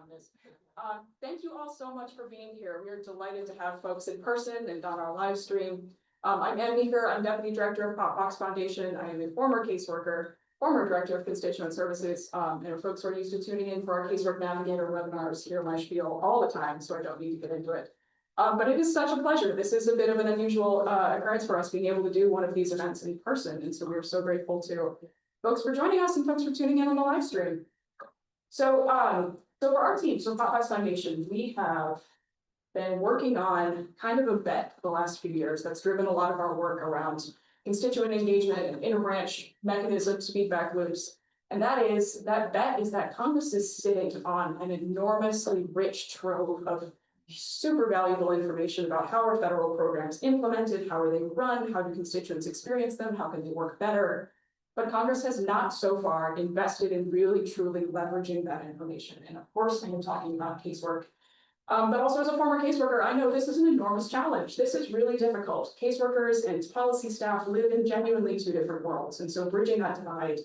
on this. Thank you all so much for being here. We are delighted to have folks in person and on our live stream. I'm Ann Meeker. I'm Deputy Director of Fox Foundation. I am a former caseworker, former Director of Constituent Services, and folks are used to tuning in for our Casework Navigator webinars, hear my spiel all the time, so I don't need to get into it. But it is such a pleasure. This is a bit of an unusual occurrence for us being able to do one of these events in person, and so we're so grateful to folks for joining us and folks for tuning in on the live stream. So, for our team, so Fox Foundation, we have been working on kind of a bet for the last few years that's driven a lot of our work around constituent engagement and interbranch mechanisms, feedback loops. And that bet is that Congress is sitting on an enormously rich trove of super valuable information about how are federal programs implemented, how are they run, how do constituents experience them, how can they work better. But Congress has not so far invested in really truly leveraging that information. And of course, I am talking about casework. But also as a former caseworker, I know this is an enormous challenge. This is really difficult. Caseworkers and policy staff live in genuinely two different worlds. And so bridging that divide,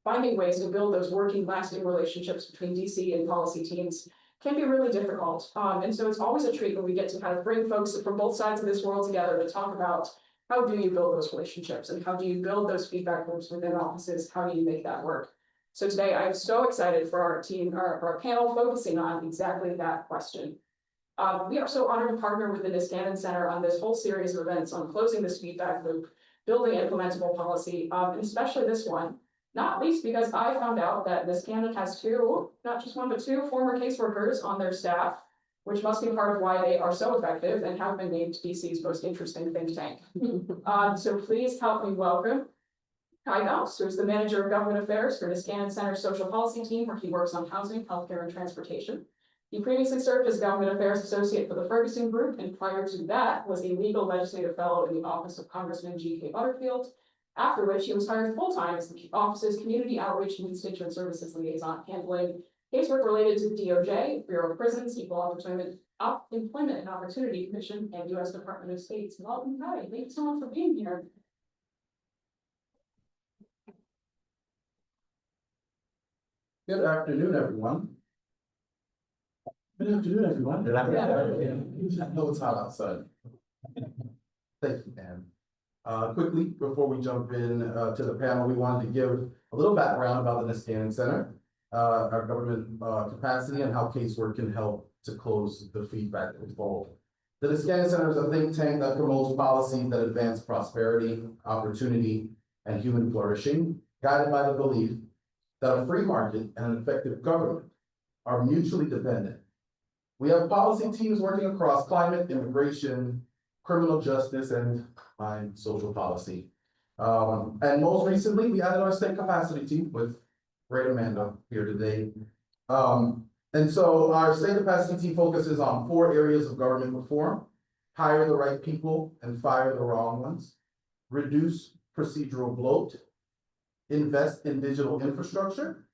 finding ways to build those working, lasting relationships between DC and policy teams can be really difficult. And so it's always a treat when we get to kind of bring folks from both sides of this world together to talk about how do you build those relationships and how do you build those feedback loops within offices? How do you make that work? So today I'm so excited for our team, our panel focusing on exactly that question. We are so honored to partner with the Niskanen Center on this whole series of events on closing this feedback loop, building implementable policy, and especially this one, not least because I found out that Niskanen has two, not just one, but two former caseworkers on their staff, which must be part of why they are so effective and have been named DC's most interesting think tank. So please help me welcome Kai Gauss, who is the Manager of Government Affairs for Niskanen Center's Social Policy Team, where he works on housing, healthcare, and transportation. He previously served as Government Affairs Associate for the Ferguson Group, and prior to that was a Legal Legislative Fellow in the Office of Congressman G.K. Butterfield, after which he was hired full-time as the office's Community Outreach and Constituent Services Liaison, handling casework related to DOJ, Bureau of Prisons, Equal Employment and Opportunity Commission, and U.S. Department of State's. Welcome, Kai. Thank you so much for being here. Good afternoon, everyone. Good afternoon, everyone. Good afternoon. I know it's hot outside. Thank you, Ann. Quickly, before we jump in to the panel, we wanted to give a little background about the Niskanen Center, our government capacity, and how casework can help to close the feedback loop. The Niskanen Center is a think tank that promotes policies that advance prosperity, opportunity, and human flourishing, guided by the belief that a free market and an effective government are mutually dependent. We have policy teams working across climate, immigration, criminal justice, and social policy. And most recently, we added our state capacity team with Great Amanda here today. And so our state capacity team focuses on 4 areas of government reform: hire the right people and fire the wrong ones, reduce procedural bloat, invest in digital infrastructure,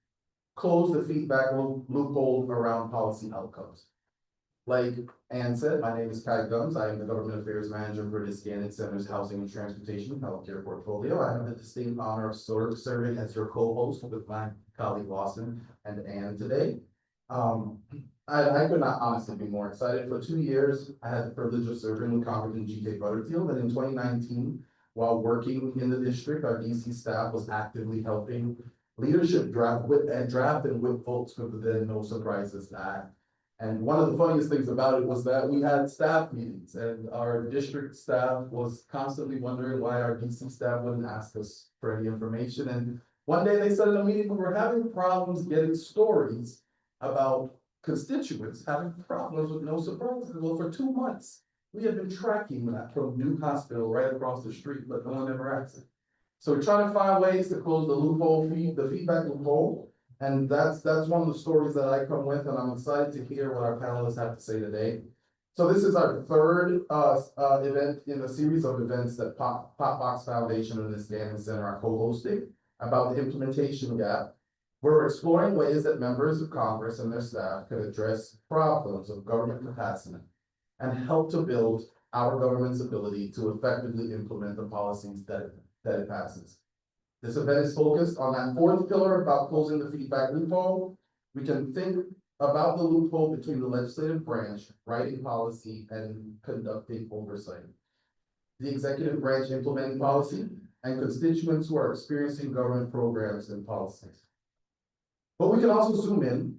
close the feedback loophole around policy outcomes. Like Ann said, my name is Kai Gums. I am the Government Affairs Manager for Niskanen Center's Housing and Transportation and Healthcare portfolio. I have the distinct honor of serving as your co-host with my colleague Lawson and Ann today. I could not honestly be more excited. For 2 years, I had the privilege of serving with Congressman G.K. Butterfield, and in 2019, while working in the district, our DC staff was actively helping leadership draft and whip votes for the then No Surprises Act. And one of the funniest things about it was that we had staff meetings, and our district staff was constantly wondering why our DC staff wouldn't ask us for any information. And one day they said in a meeting, we were having problems getting stories about constituents having problems with No Surprises. Well, for 2 months, we have been tracking that from Duke Hospital right across the street, but no one ever asked it. So we're trying to find ways to close the loophole, the feedback loophole. And that's one of the stories that I come with, and I'm excited to hear what our panelists have to say today. So this is our 3rd event in a series of events that Fox Foundation and the Niskanen Center are co-hosting about the implementation gap. We're exploring ways that members of Congress and their staff can address problems of government capacity and help to build our government's ability to effectively implement the policies that it passes. This event is focused on that 4th pillar about closing the feedback loophole. We can think about the loophole between the legislative branch writing policy and conducting oversight, the executive branch implementing policy, and constituents who are experiencing government programs and policies. But we can also zoom in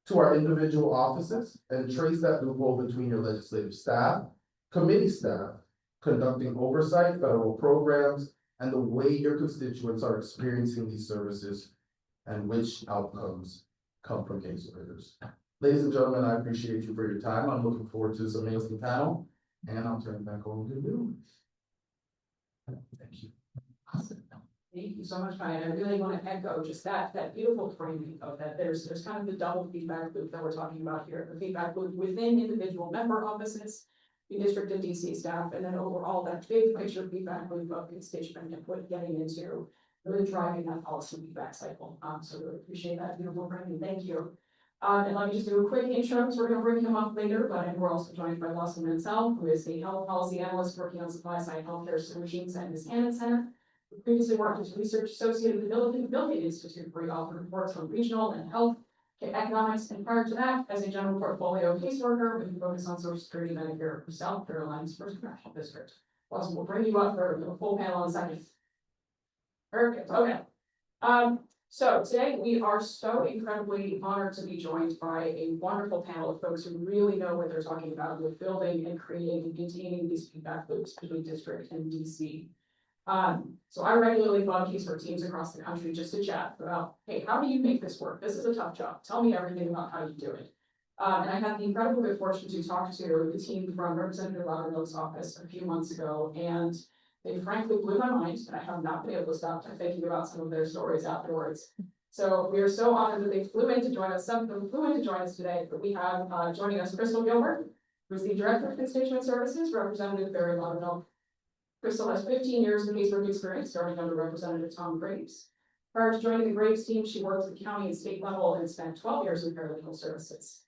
to our individual offices and trace that loophole between your legislative staff, committee staff, conducting oversight, federal programs, and the way your constituents are experiencing these services and which outcomes come from caseworkers. Ladies and gentlemen, I appreciate you for your time. I'm looking forward to this amazing panel, and I'll turn it back over to you. Thank you. Awesome. Thank you so much, Ryan. I really want to echo just that beautiful framing of that. There's kind of the double feedback loop that we're talking about here. The feedback loop within individual member offices, the district and DC staff, and then overall that big picture feedback loop of constituent input getting into really driving that policy feedback cycle. So really appreciate that beautiful framing. Thank you. And let me just do a quick intro, because we're going to bring him up later, but we're also joined by Lawson Mansell, who is the health policy analyst working on supply side healthcare solutions at Ms. Cannon Center. Who previously worked as research associate with the Bill Gates Institute, where he authored reports on regional and health economics, and prior to that, as a general portfolio caseworker with a focus on Social Security Medicare for South Carolina's first congressional district. Lawson, we'll bring you up for the full panel in a second. Perfect. Okay. So today we are so incredibly honored to be joined by a wonderful panel of folks who really know what they're talking about with building and creating and maintaining these feedback loops between district and DC. So I regularly bug casework teams across the country just to chat about, hey, how do you make this work? This is a tough job. Tell me everything about how you do it. And I had the incredible good fortune to talk to the team from Representative Loudermilk's office a few months ago, and they frankly blew my mind, and I have not been able to stop thinking about some of their stories afterwards. So we are so honored that they flew in to join us. Some of them flew in to join us today, but we have joining us Crystal Gilbert, who's the Director of Constituent Services, Representative Barry Loudermilk. Crystal has 15 years of casework experience, starting under Representative Tom Graves. Prior to joining the Graves team, she worked at the county and state level and spent 12 years in paralegal services.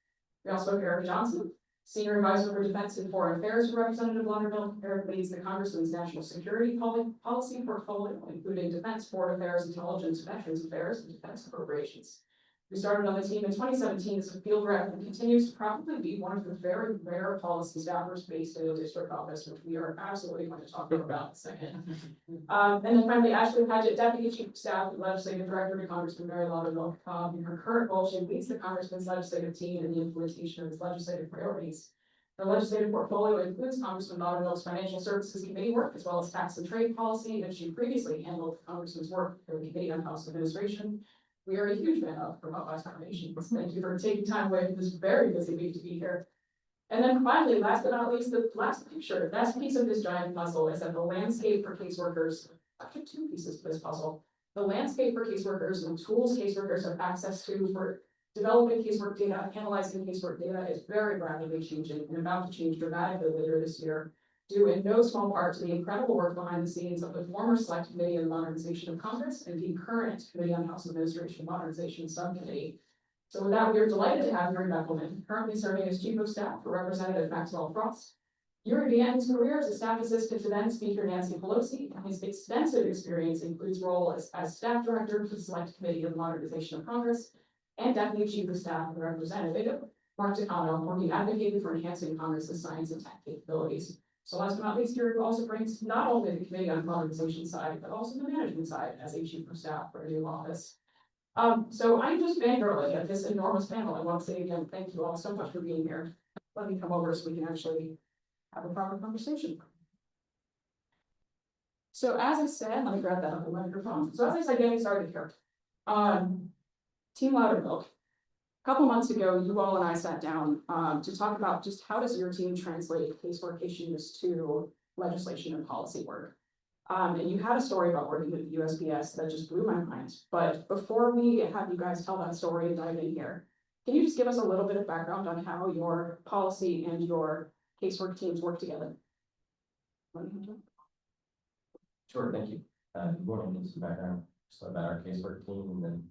We also have Eric Johnson, Senior Advisor for Defense and Foreign Affairs for Representative Loudermilk. Eric leads the Congressman's national security policy portfolio, including defense, foreign affairs, intelligence, veterans affairs, and defense appropriations. We started on the team in 2017 as a field rep and continues to probably be one of the very rare policy staffers based in a district office, which we are absolutely going to talk about in a second. And then finally, Ashley Padgett, Deputy Chief of Staff and Legislative Director to Congressman Barry Loudermilk. In her current role, she leads the Congressman's legislative team in the implementation of his legislative priorities. The legislative portfolio includes Congressman Loudermilk's Financial Services Committee work, as well as tax and trade policy, and she previously handled the Congressman's work for the Committee on House Administration. We are a huge fan of from Popeyes Foundation. Thank you for taking time away from this very busy week to be here. And then finally, last but not least, the last picture, last piece of this giant puzzle is that the landscape for caseworkers, actually two pieces to this puzzle. The landscape for caseworkers and tools caseworkers have access to for developing casework data, analyzing casework data is very rapidly changing and about to change dramatically later this year, due in no small part to the incredible work behind the scenes of the former Select Committee on the Modernization of Congress and the current Committee on House Administration Modernization Subcommittee. So with that, we are delighted to have Yuri Beckelman, currently serving as Chief of Staff for Representative Maxwell Frost. Yuri began his career as a staff assistant to then Speaker Nancy Pelosi, and his extensive experience includes role as Staff Director for the Select Committee on the Modernization of Congress and Deputy Chief of Staff for Representative Mark Takano, where he advocated for enhancing Congress's science and tech capabilities. So last but not least, Yuri also brings not only the Committee on Modernization side, but also the management side as a Chief of Staff for a new office. So I'm just fangirling at this enormous panel. I want to say again, thank you all so much for being here. Let me come over so we can actually have a proper conversation. So as I said, let me grab that on the microphone. So as I said, getting started here. Team Loudermilk. A couple months ago, you all and I sat down to talk about just how does your team translate casework issues to legislation and policy work. And you had a story about working with the USPS that just blew my mind. But before we have you guys tell that story and dive in here, can you just give us a little bit of background on how your policy and your casework teams work together? Sure, thank you. Good morning, just some background just about our casework team and then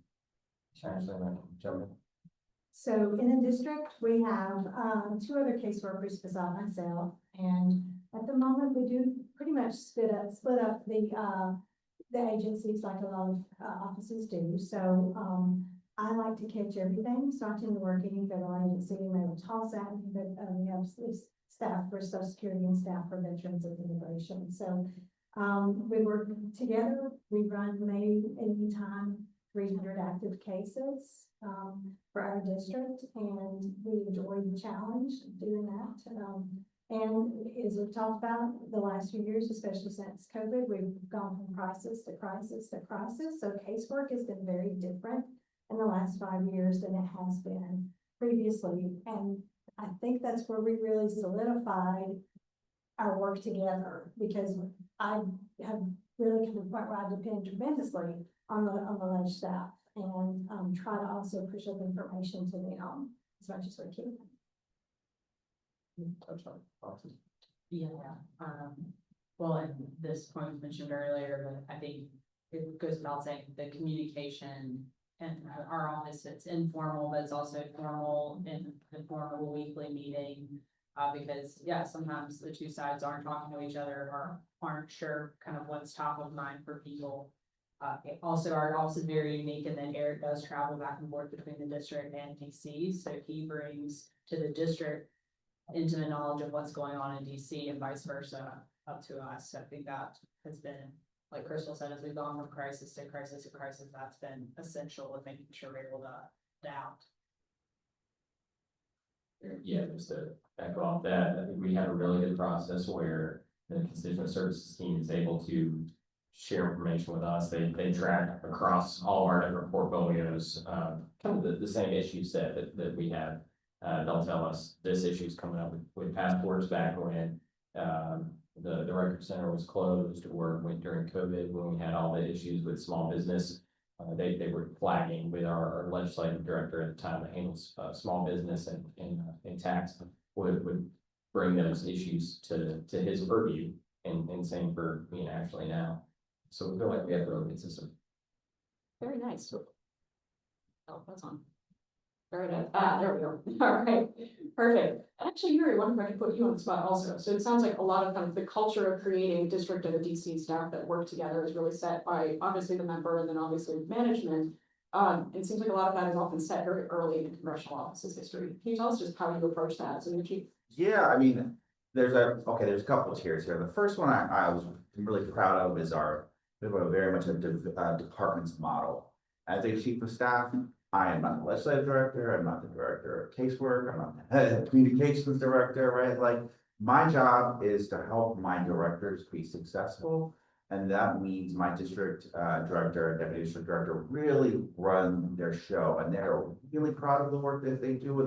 Ashley and I can jump in. So in the district, we have two other caseworkers besides myself, and at the moment we do pretty much split up the agencies like a lot of offices do. So I like to catch everything, so I tend to work any federal agency, and we have tall staff, but, we have staff for social security and staff for veterans and immigration, so, we work together, we run maybe anytime 300 active cases, for our district, and we enjoy the challenge of doing that. And as we've talked about the last few years, especially since COVID, we've gone from crisis to crisis to crisis. So casework has been very different in the last 5 years than it has been previously. And I think that's where we really solidified our work together, because I have really come to the point where I depend tremendously on the ledge staff, and try to also push up information to them as much as we can. Touch on policy. Yeah, well, and this point was mentioned earlier, but I think it goes without saying, the communication and our office, it's informal, but it's also formal and the formal weekly meeting. Because yeah, sometimes the two sides aren't talking to each other or aren't sure kind of what's top of mind for people. Also, our office is very unique in that Eric does travel back and forth between the district and DC, so he brings to the district intimate knowledge of what's going on in DC and vice versa up to us. So I think that has been, like Crystal said, as we've gone from crisis to crisis to crisis, that's been essential in making sure we're able to adapt. Yeah, just to echo off that, I think we have a really good process where the constituent services team is able to share information with us. They track across all of our different portfolios, kind of the same issues that we have. They'll tell us this issue is coming up with passports back when the record center was closed, or when during COVID, when we had all the issues with small business. They were flagging with our legislative director at the time that handles small business and tax, would bring those issues to his purview, and same for me and Ashley now. So we feel like we have a really good system. Very nice. Oh, that's on. Very nice. There we go. All right, perfect. Actually, Yuri, wonder if I could put you on the spot also. So it sounds like a lot of kind of the culture of creating district and the DC staff that work together is really set by obviously the member and then obviously management. It seems like a lot of that is often set very early in the congressional office's history. Can you tell us just how you approach that as a new chief? Yeah, I mean, there's a couple of tiers here. The first one I was really proud of is we have very much a departments model. As a chief of staff, I am not the legislative director, I'm not the director of casework, I'm not the head of communications director, right? Like, my job is to help my directors be successful. And that means my district director and deputy district director really run their show, and they're really proud of the work that they do,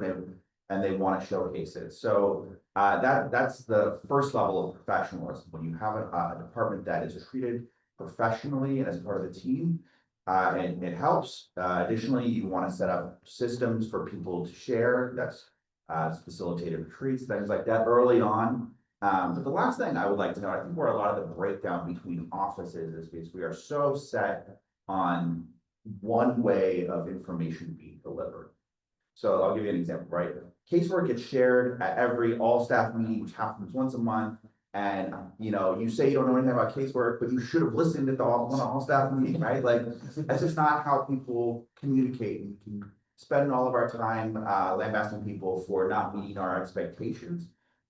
and they want to showcase it. So that's the first level of professionalism. When you have a department that is treated professionally and as part of the team, and it helps. Additionally, you want to set up systems for people to share. That's facilitated retreats, things like that early on. But the last thing I would like to know, I think where a lot of the breakdown between offices is because we are so set on one way of information being delivered. So I'll give you an example, right? Casework gets shared at every all-staff meeting, which happens once a month. And, you say you don't know anything about casework, but you should have listened to one all-staff meeting, right? Like, that's just not how people communicate. We can spend all of our time lambasting people for not meeting our expectations.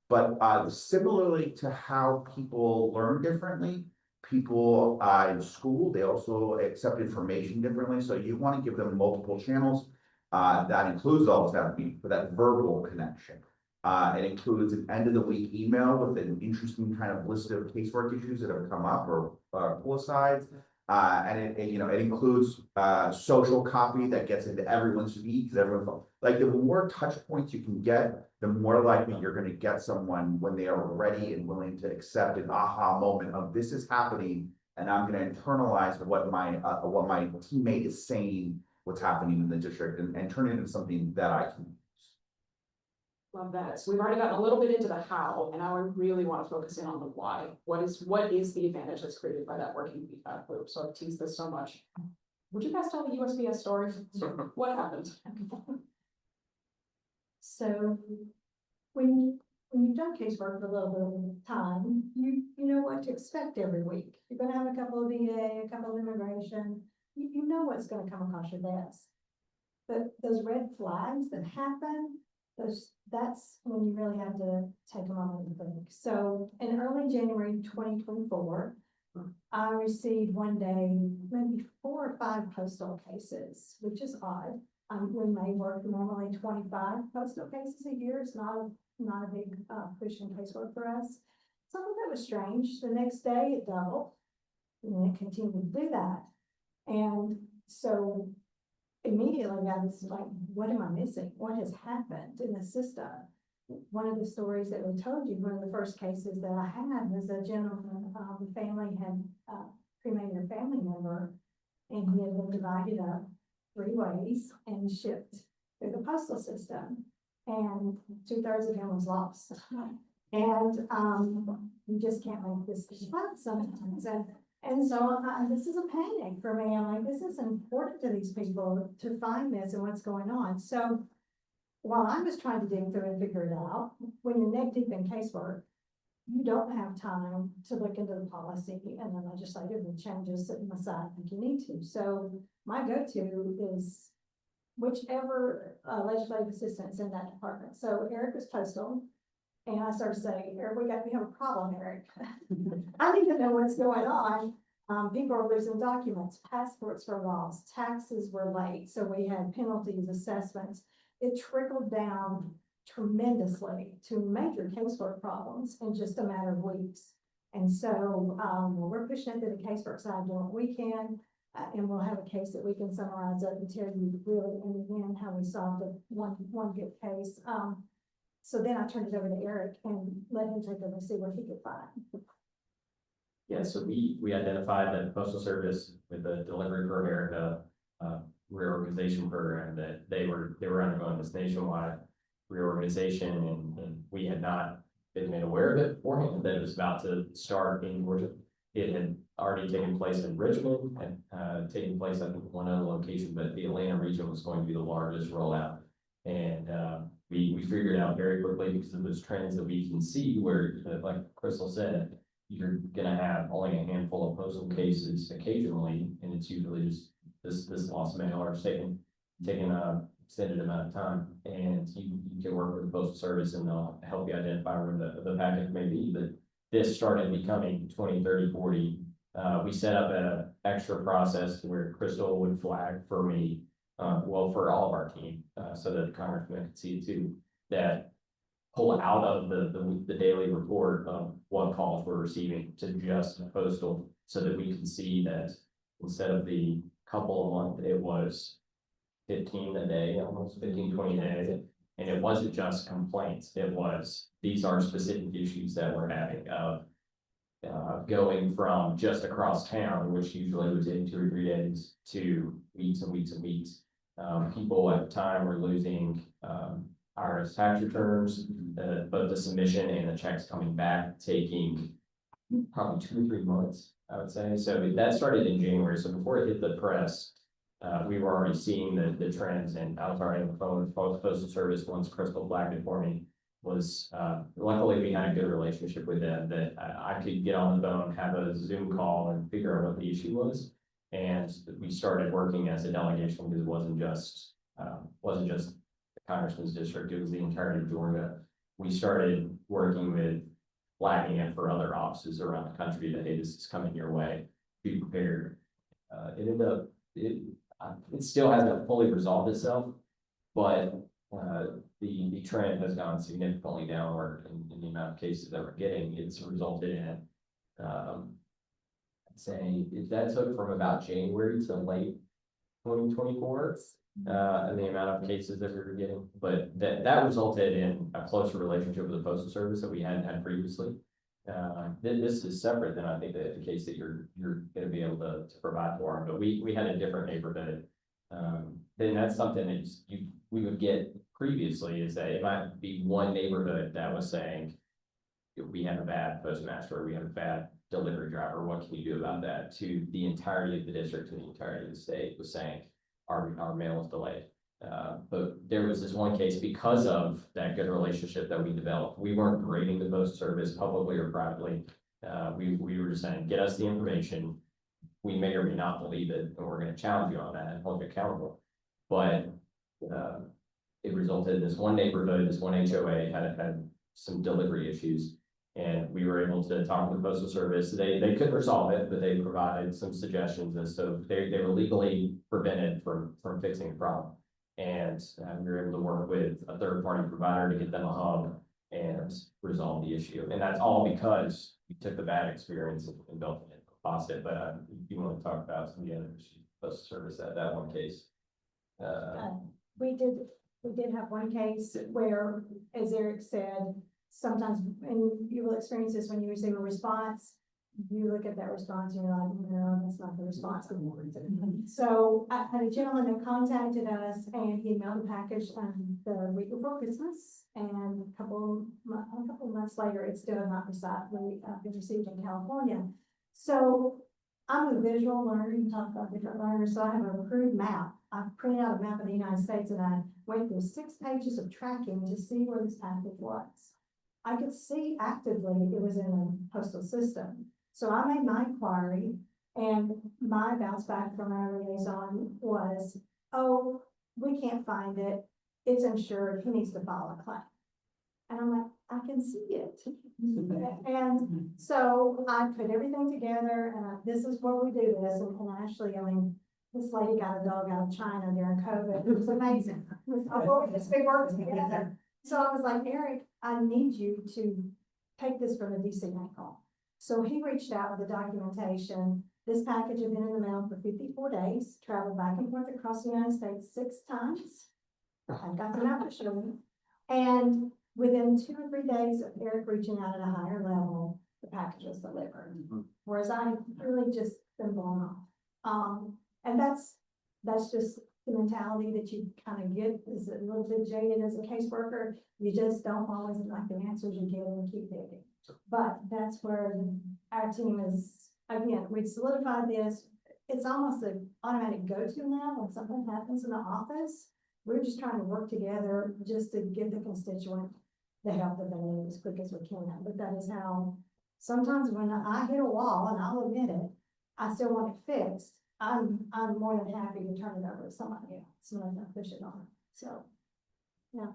But similarly to how people learn differently, people in school, they also accept information differently. So you want to give them multiple channels. That includes all the staff meeting for that verbal connection. It includes an end of the week email with an interesting kind of list of casework issues that have come up or pull asides. And it includes social copy that gets into everyone's feed, because everyone, like, the more touch points you can get, the more likely you're going to get someone when they are ready and willing to accept an aha moment of this is happening, and I'm going to internalize what my teammate is saying, what's happening in the district, and turn it into something that I can use. Love that. So we've already gotten a little bit into the how, and now I really want to focus in on the why. What is the advantage that's created by that working feedback loop? So I've teased this so much. Would you guys tell the USPS story? What happened? So when you've done casework for a little bit of time, you know what to expect every week. You're gonna have a couple of VA, a couple of immigration, you know what's gonna come across your desk. those red flags that happen, that's when you really have to take a moment and think. So in early January 2024, I received one day, maybe 4 or 5 postal cases, which is odd. We may work normally 25 postal cases a year. It's not a big push in casework for us. Some of it was strange. The next day it doubled, and it continued to do that. And so immediately I was like, what am I missing? What has happened in the system? One of the stories that we told you, one of the first cases that I had was a gentleman, the family had cremated a family member, and he had been divided up 3 ways and shipped through the postal system, and 2/3 of him was lost. And you just can't make this up sometimes. And so this is a panic for me. I'm like, this is important to these people to find this and what's going on. So while I was trying to dig through and figure it out, when you're neck deep in casework, you don't have time to look into the policy and the legislative and changes sitting aside like you need to. So my go-to is whichever legislative assistant's in that department. So Eric was postal. And I started saying, Eric, we have a problem, Eric. I need to know what's going on. People are losing documents, passports were lost, taxes were late. So we had penalties, assessments. It trickled down tremendously to major casework problems in just a matter of weeks. And so we're pushing into the casework side doing what we can. And we'll have a case that we can summarize up and tell you really in the end how we solved one good case. So then I turned it over to Eric and let him take over and see what he could find. Yeah, so we identified that the Postal Service with the Delivery for America reorganization program, that they were undergoing this nationwide reorganization, and we had not been made aware of it beforehand, that it was about to start in Georgia. It had already taken place in Richmond and taken place, I think, one other location, but the Atlanta region was going to be the largest rollout. And we figured out very quickly, because of those trends that we can see, where, like Crystal said, you're gonna have only a handful of postal cases occasionally, and it's usually just this lost mail or taking a extended amount of time, and you can work with the Postal Service and they'll help you identify where the package may be. But this started becoming 20, 30, 40. We set up an extra process where Crystal would flag for me, well, for all of our team, so that the congressman could see too, that pull out of the daily report of what calls we're receiving to just postal, so that we can see that instead of the couple a month, it was 15 a day, almost 15, 20 a day. And it wasn't just complaints, it was, these are specific issues that we're having of going from just across town, which usually would take 2 or 3 days, to weeks and weeks and weeks. People at the time were losing IRS tax returns, both the submission and the checks coming back, taking probably 2 or 3 months, I would say. So that started in January. So before it hit the press, we were already seeing the trends, and I was already on the phone with Postal Service once Crystal flagged it for me. Was luckily we had a good relationship with them, that I could get on the phone, have a Zoom call, and figure out what the issue was. And we started working as a delegation, because it wasn't just the congressman's district, it was the entirety of Georgia. We started working with flagging it for other offices around the country that, hey, this is coming your way, be prepared. It still hasn't fully resolved itself, but the trend has gone significantly downward in the amount of cases that we're getting. It's resulted in, I'd say, that took from about January to late 2024, and the amount of cases that we were getting. But that resulted in a closer relationship with the Postal Service that we hadn't had previously. This is separate than, I think, the case that you're going to be able to provide for them. But we had a different neighborhood. Then that's something that we would get previously, is that it might be one neighborhood that was saying, we have a bad postmaster, or we have a bad delivery driver, what can you do about that? To the entirety of the district, to the entirety of the state, was saying, our mail is delayed. But there was this one case, because of that good relationship that we developed. We weren't grading the Postal Service publicly or privately. We were just saying, get us the information. We may or may not believe it, and we're going to challenge you on that and hold you accountable. But it resulted in this one neighborhood, this one HOA had some delivery issues. And we were able to talk to the postal service. They couldn't resolve it, but they provided some suggestions, and so they were legally prevented from fixing the problem. And we were able to work with a third-party provider to get them a hub and resolve the issue. And that's all because we took the bad experience and built it positive. But if you want to talk about some of the other issues, postal service that one case. We did have one case where, as Eric said, sometimes, and you will experience this when you receive a response, you look at that response and you're like, no, that's not the response. So I had a gentleman that contacted us and he mailed a package the week before Christmas, and a couple months later, it's still not been received in California. So I'm a visual learner, you talk about different learners, so I have a crude map. I've printed out a map of the United States and I went through 6 pages of tracking to see where this package was. I could see actively it was in a postal system. So I made my inquiry, and my bounce back from our liaison was, oh, we can't find it. It's insured. He needs to file a claim. And I'm like, I can see it. And so I put everything together, and this is where we do this. And actually, I mean, this lady got a dog out of China during COVID. It was amazing. We just been working together. So I was like, Eric, I need you to take this from the DC angle. So he reached out with the documentation. This package had been in the mail for 54 days, traveled back and forth across the United States 6 times. I got the map to show you. And within 2 or 3 days of Eric reaching out at a higher level, the package was delivered. Whereas I really just been blown off. And that's just the mentality that you kind of get is a little bit jaded as a caseworker. You just don't always like the answers you get and keep digging. But that's where our team is, again, we've solidified this. It's almost an automatic go-to now when something happens in the office. We're just trying to work together just to give the constituent the help that they need as quick as we can. But that is how, sometimes when I hit a wall, and I'll admit it, I still want it fixed. I'm more than happy to turn it over to somebody else, so I can push it on. So, yeah.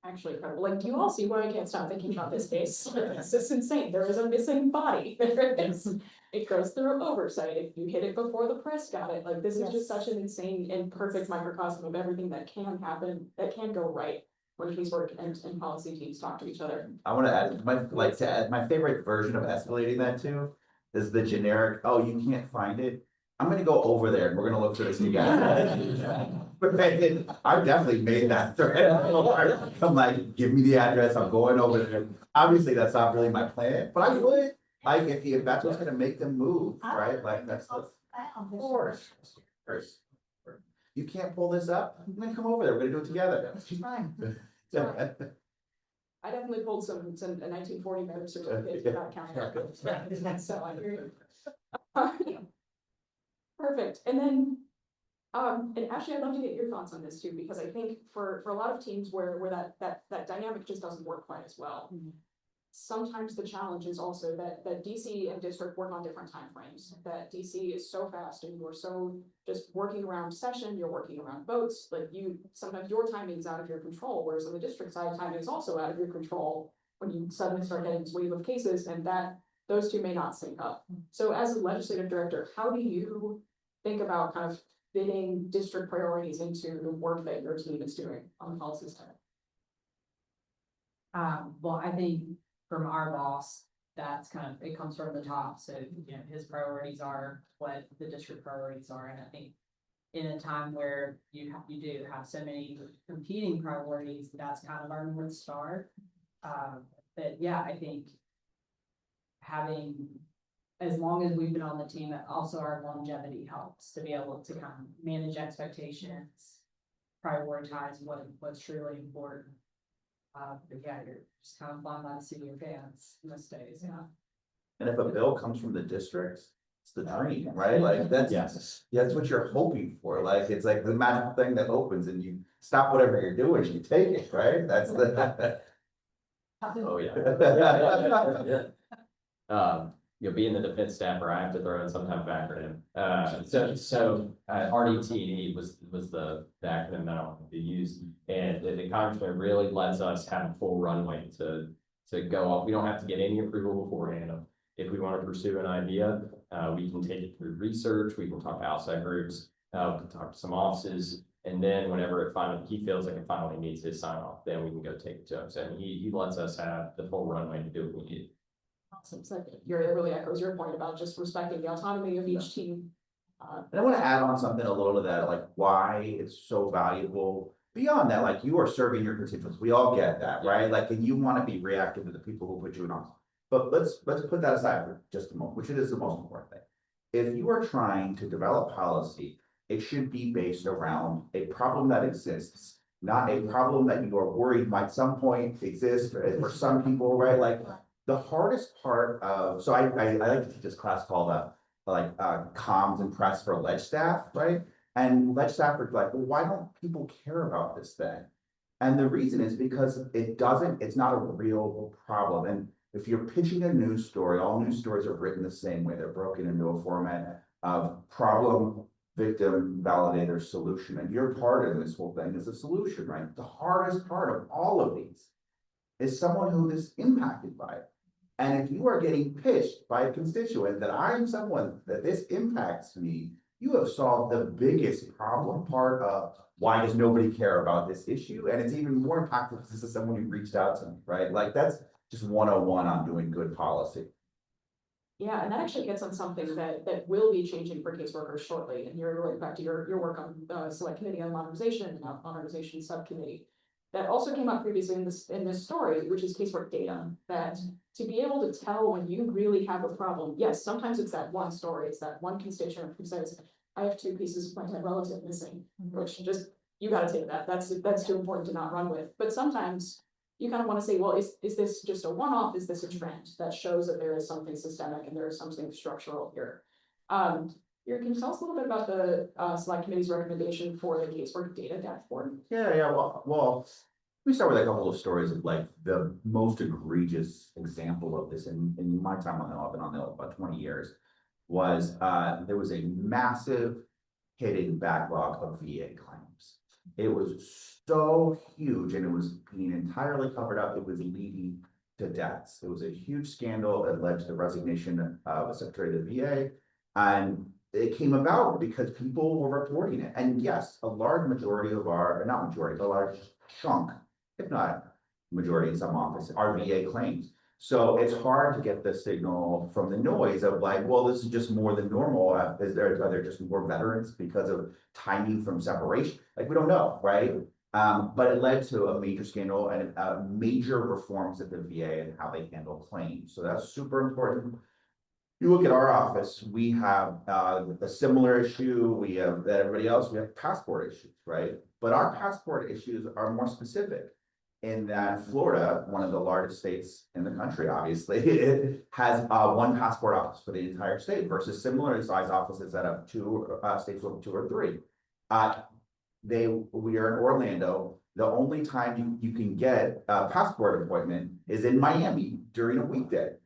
Actually incredible. Like, do you all see why I can't stop thinking about this case? It's just insane. There is a missing body. There it is. It goes through oversight. If you hit it before the press got it, like this is just such an insane and perfect microcosm of everything that can happen, that can go right when casework and policy teams talk to each other. I want to add my favorite version of escalating that to is the generic, oh, you can't find it. I'm gonna go over there and we're gonna look for this together. I've definitely made that threat. I'm like, give me the address, I'm going over there. Obviously, that's not really my plan, but I would, like, if that's what's gonna make them move, right? Like, that's the. Of course. You can't pull this up, I'm gonna come over there, we're gonna do it together. That's fine. I definitely pulled some 1940 marriage certificates without counting. So I hear you. Perfect. And then, and actually, I'd love to get your thoughts on this too, because I think for a lot of teams where that dynamic just doesn't work quite as well. Sometimes the challenge is also that DC and district work on different timeframes. That DC is so fast and you're so just working around session, you're working around votes, like sometimes your timing is out of your control, whereas on the district side, timing is also out of your control when you suddenly start getting this wave of cases, and those two may not sync up. So as a legislative director, how do you think about kind of fitting district priorities into the work that your team is doing on the policy side? Well, I think from our boss, that's kind of, it comes from the top. So, you know, his priorities are what the district priorities are. And I think in a time where you do have so many competing priorities, that's kind of our North Star. But yeah, I think having, as long as we've been on the team, also our longevity helps to be able to kind of manage expectations, prioritize what's truly important. But yeah, you're just kind of flying by the seat of your pants most days, yeah. And if a bill comes from the districts, it's the dream, right? Like that's what you're hoping for. Like it's like the magical thing that opens and you stop whatever you're doing, you take it, right? That's the. Oh, yeah. being the defense staffer, I have to throw in some type of acronym. RDT&E was the acronym that I wanted to use. And the congressman really lets us have a full runway to go off. We don't have to get any approval beforehand. If we want to pursue an idea, we can take it through research, we can talk to outside groups, we can talk to some offices. And then whenever he feels like it finally needs his sign off, then we can go take it to him. So he lets us have the full runway to do what we need. Awesome, so it really echoes your point about just respecting the autonomy of each team. And I want to add on something a little to that, like why it's so valuable. Beyond that, like you are serving your constituents. We all get that, right? Like, and you want to be reactive to the people who put you in office. But let's put that aside for just a moment, which it is the most important thing. If you are trying to develop policy, it should be based around a problem that exists, not a problem that you are worried might some point exist for some people, right? Like the hardest part of, so I like to teach this class called comms and press for ledge staff, right? And ledge staff are like, well, why don't people care about this thing? And the reason is because it's not a real problem. And if you're pitching a news story, all news stories are written the same way. They're broken into a format of problem, victim, validator, solution. And your part of this whole thing is a solution, right? The hardest part of all of these is someone who is impacted by it. And if you are getting pitched by a constituent that I'm someone that this impacts me, you have solved the biggest problem part of why does nobody care about this issue? And it's even more impactful because this is someone who reached out to me, right? Like that's just 101 on doing good policy. Yeah, and that actually gets on something that will be changing for caseworkers shortly. And you're going back to your work on the select committee on modernization and modernization subcommittee. That also came up previously in this story, which is casework data, that to be able to tell when you really have a problem, yes, sometimes it's that one story, it's that one constituent who says, I have 2 pieces of my dead relative missing, which just, you gotta take that, that's too important to not run with. But sometimes you kind of want to say, well, is this just a one-off? Is this a trend that shows that there is something systemic and there is something structural here? Can you tell us a little bit about the select committee's recommendation for the casework data dashboard? Yeah. Well, let me start with a couple of stories of like the most egregious example of this in my time on the Hill. I've been on the Hill about 20 years. Was there was a massive hidden backlog of VA claims. It was so huge and it was being entirely covered up. It was leading to deaths. It was a huge scandal that led to the resignation of the Secretary of the VA. And it came about because people were reporting it. And yes, a large majority of not majority, but a large chunk, if not majority in some offices, are VA claims. So it's hard to get the signal from the noise of like, well, this is just more than normal. Are there just more veterans because of timing from separation? Like, we don't know, right? But it led to a major scandal and major reforms at the VA and how they handle claims. So that's super important. You look at our office, we have a similar issue. We have that everybody else, we have passport issues, right? But our passport issues are more specific. In that Florida, one of the largest states in the country, obviously, it has one passport office for the entire state versus similar size offices that have 2 states with 2 or 3. We are in Orlando. The only time you can get a passport appointment is in Miami during a weekday,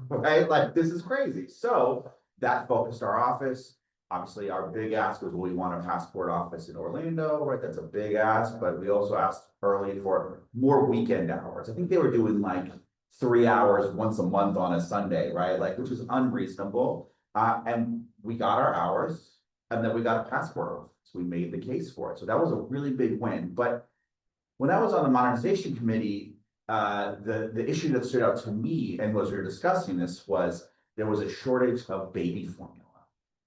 right? Like, this is crazy. So that focused our office. Obviously, our big ask was, well, we want a passport office in Orlando, right? That's a big ask, but we also asked early for more weekend hours. I think they were doing like 3 hours once a month on a Sunday, right? Like, which is unreasonable. And we got our hours, and then we got a passport. So we made the case for it. So that was a really big win. But when I was on the modernization committee, the issue that stood out to me, and as we were discussing this, was there was a shortage of baby formula.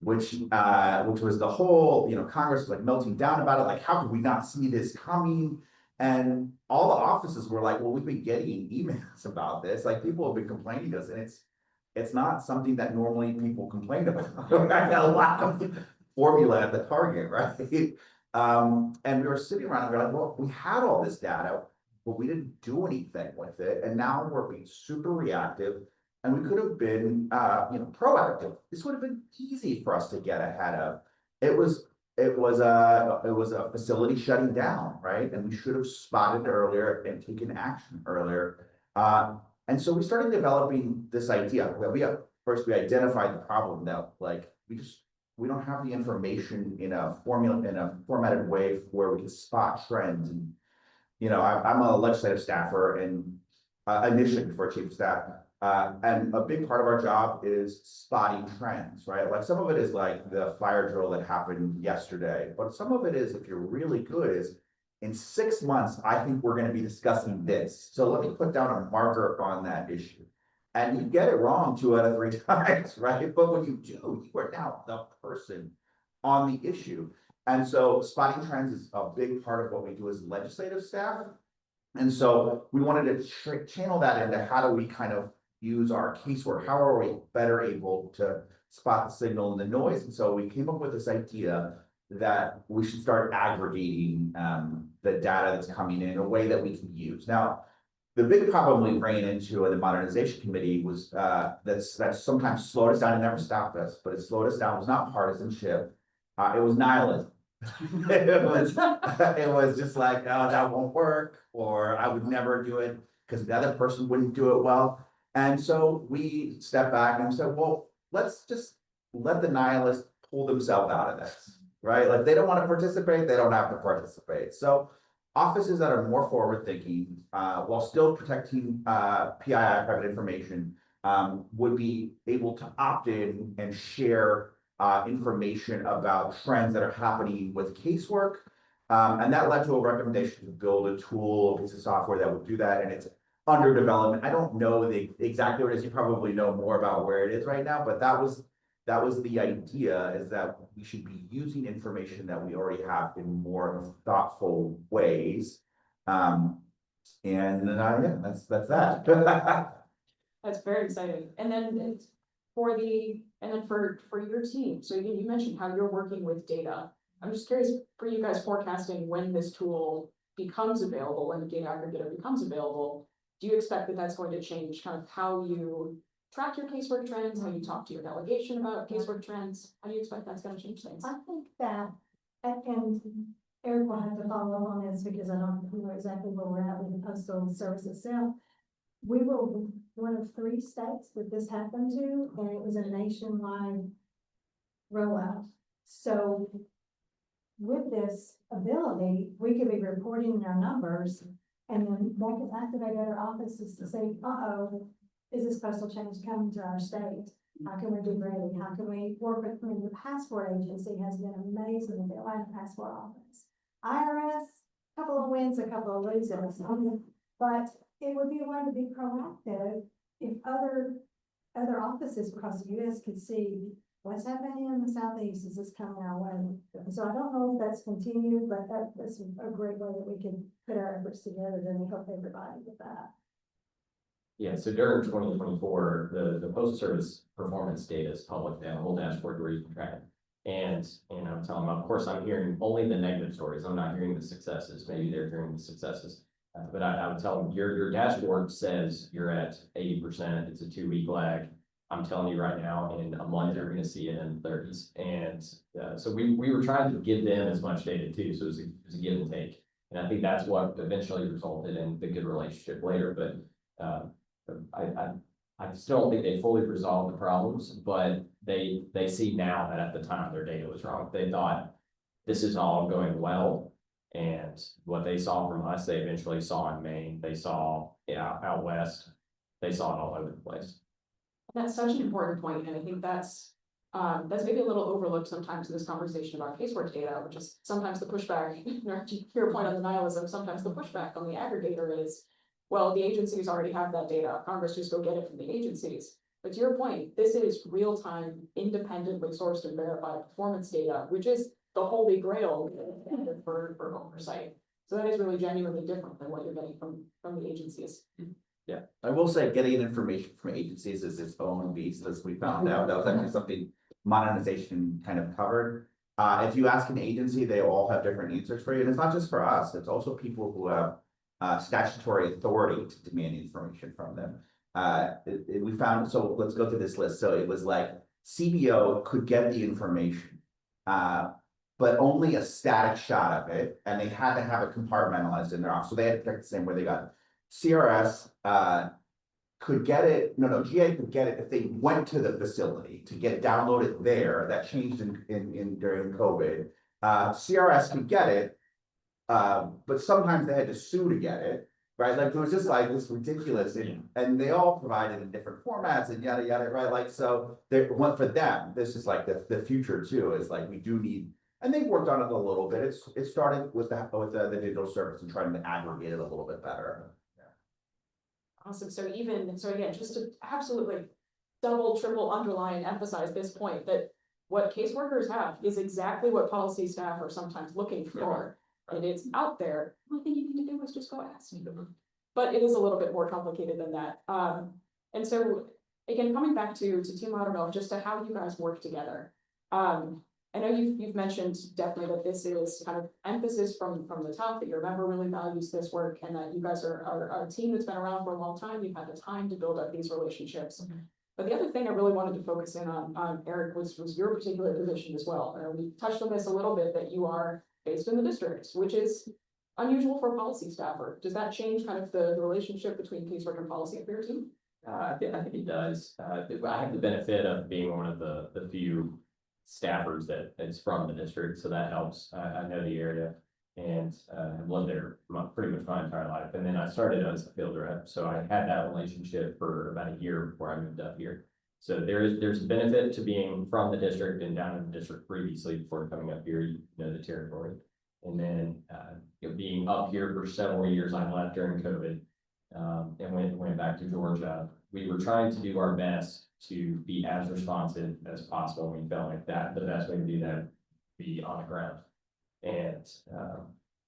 Which was the whole, Congress was like melting down about it. Like, how could we not see this coming? And all the offices were like, well, we've been getting emails about this. Like, people have been complaining to us, and it's not something that normally people complain about. I got a lot of formula at the Target, right? And we were sitting around and we're like, well, we had all this data, but we didn't do anything with it. And now we're being super reactive. And we could have been, proactive. This would have been easy for us to get ahead of. It was a facility shutting down, right? And we should have spotted earlier and taken action earlier. And so we started developing this idea. We have first we identified the problem that like, we don't have the information in a formatted way where we can spot trends. And, you know, I'm a legislative staffer and initially before chief of staff. And a big part of our job is spotting trends, right? Like some of it is like the fire drill that happened yesterday, but some of it is, if you're really good, is in 6 months, I think we're gonna be discussing this. So let me put down a marker on that issue. And you get it wrong 2 out of 3 times, right? But when you do, you are now the person on the issue. And so spotting trends is a big part of what we do as legislative staff. And so we wanted to channel that into how do we kind of use our casework? How are we better able to spot the signal and the noise? And so we came up with this idea that we should start aggregating the data that's coming in a way that we can use. Now, the big problem we ran into in the modernization committee was that's sometimes slowed us down and never stopped us, but it slowed us down. It was not partisanship. It was nihilism. it was just like, oh, that won't work, or I would never do it because the other person wouldn't do it well. And so we stepped back and said, well, let's just let the nihilists pull themselves out of this, right? Like they don't want to participate, they don't have to participate. So offices that are more forward thinking, while still protecting PII private information, would be able to opt in and share information about trends that are happening with casework. And that led to a recommendation to build a tool, a piece of software that would do that. And it's under development. I don't know exactly what it is. You probably know more about where it is right now, but that was the idea, is that we should be using information that we already have in more thoughtful ways. Yeah, that's that. That's very exciting. And then for your team, so you mentioned how you're working with data. I'm just curious for you guys forecasting when this tool becomes available, when the data aggregator becomes available. Do you expect that that's going to change kind of how you track your casework trends, how you talk to your delegation about casework trends? How do you expect that's going to change things? I think that, and Eric will have to follow up on this because I don't know exactly where we're at with the postal service itself. We were one of 3 states that this happened to, and it was a nationwide rollout. So with this ability, we could be reporting our numbers, and then that could activate other offices to say, uh-oh, is this postal change coming to our state? How can we do grading? How can we work with, the passport agency has been amazing with the Atlanta Passport Office. IRS, couple of wins, a couple of losers, but it would be a way to be proactive if other offices across the U.S. could see what's happening in the Southeast. Is this coming our way? So I don't know if that's continued, but that's a great way that we can put our efforts together to help everybody with that. Yeah, so during 2024, the Postal Service performance data is public, they have a whole dashboard where you can track it. And I'm telling them, of course, I'm hearing only the negative stories. I'm not hearing the successes. Maybe they're hearing the successes. But I would tell them your dashboard says you're at 80%. It's a 2-week lag. I'm telling you right now, in a month, you're going to see it in the 30s. And so we were trying to give them as much data too. So it was a give and take. And I think that's what eventually resulted in the good relationship later. But I still don't think they fully resolved the problems, but they see now that at the time their data was wrong. They thought this is all going well. And what they saw from us, they eventually saw in Maine, they saw out west, they saw it all over the place. That's such an important point, and I think that's maybe a little overlooked sometimes in this conversation about casework data, which is sometimes the pushback, to your point on the nihilism, sometimes the pushback on the aggregator is, well, the agencies already have that data, Congress just go get it from the agencies. But to your point, this is real-time, independently sourced and verified performance data, which is the holy grail for oversight. So that is really genuinely different than what you're getting from the agencies. Yeah, I will say getting information from agencies is its own beast, as we found out. That was actually something modernization kind of covered. If you ask an agency, they all have different answers for you. And it's not just for us, it's also people who have statutory authority to demand information from them. We found, so let's go through this list. So it was like CBO could get the information, but only a static shot of it, and they had to have it compartmentalized in their office. So they had to pick the same way they got it. CRS could get it, GA could get it if they went to the facility to get downloaded there. That changed in during COVID. CRS could get it, but sometimes they had to sue to get it, right? Like, it was just like this ridiculous, and they all provided in different formats and yada, yada, right? Like, so they went for them. This is like the future too, is like, we do need, and they've worked on it a little bit. It started with the digital service and trying to aggregate it a little bit better. Awesome. So again, just to absolutely double, triple underline, emphasize this point that what caseworkers have is exactly what policy staff are sometimes looking for. And it's out there. The only thing you need to do is just go ask. But it is a little bit more complicated than that. And so again, coming back to Team Loudermilk, just to how you guys work together. I know you've mentioned definitely that this is kind of emphasis from the top, that your member really values this work, and that you guys are a team that's been around for a long time. You've had the time to build up these relationships. But the other thing I really wanted to focus in on, Eric, was your particular position as well. We touched on this a little bit, that you are based in the district, which is unusual for a policy staffer. Does that change kind of the relationship between casework and policy at your team? I think it does. I have the benefit of being one of the few staffers that is from the district, so that helps. I know the area and have lived there pretty much my entire life. And then I started as a field rep, so I had that relationship for about a year before I moved up here. So there's a benefit to being from the district and down in the district previously before coming up here, you know the territory. And then being up here for several years, I left during COVID and went back to Georgia. We were trying to do our best to be as responsive as possible. We felt like that the best way to do that would be on the ground. And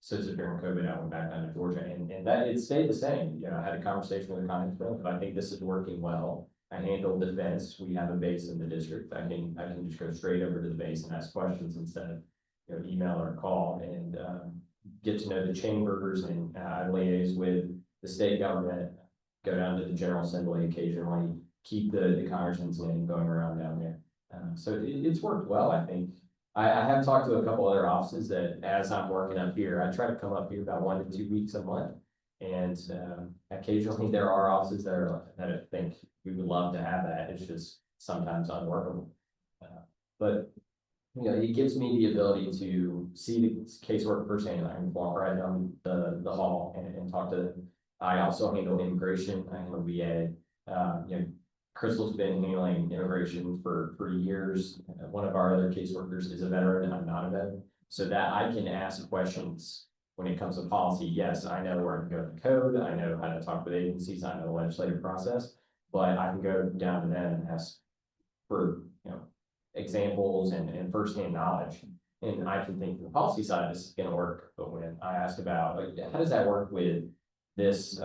so during COVID, I went back down to Georgia, and that it stayed the same. I had a conversation with the congressman, but I think this is working well. I handle defense. We have a base in the district. I can just go straight over to the base and ask questions instead of email or call, and get to know the chambers, and I liaise with the state government, go down to the General Assembly occasionally, keep the congressman's name going around down there. So it's worked well, I think. I have talked to a couple other offices that as I'm working up here, I try to come up here about 1 to 2 weeks a month. And occasionally there are offices that I think we would love to have that. It's just sometimes unworkable. But it gives me the ability to see the casework firsthand. I can walk right down the hall and talk to them. I also handle immigration. I handle VA. Crystal's been handling immigration for years. One of our other caseworkers is a veteran, and I'm not a veteran. So that I can ask questions when it comes to policy. Yes, I know where to go to code. I know how to talk with agencies. I know the legislative process, but I can go down to them and ask for, examples and firsthand knowledge. And I can think from the policy side, this is going to work. But when I asked about, how does that work with this,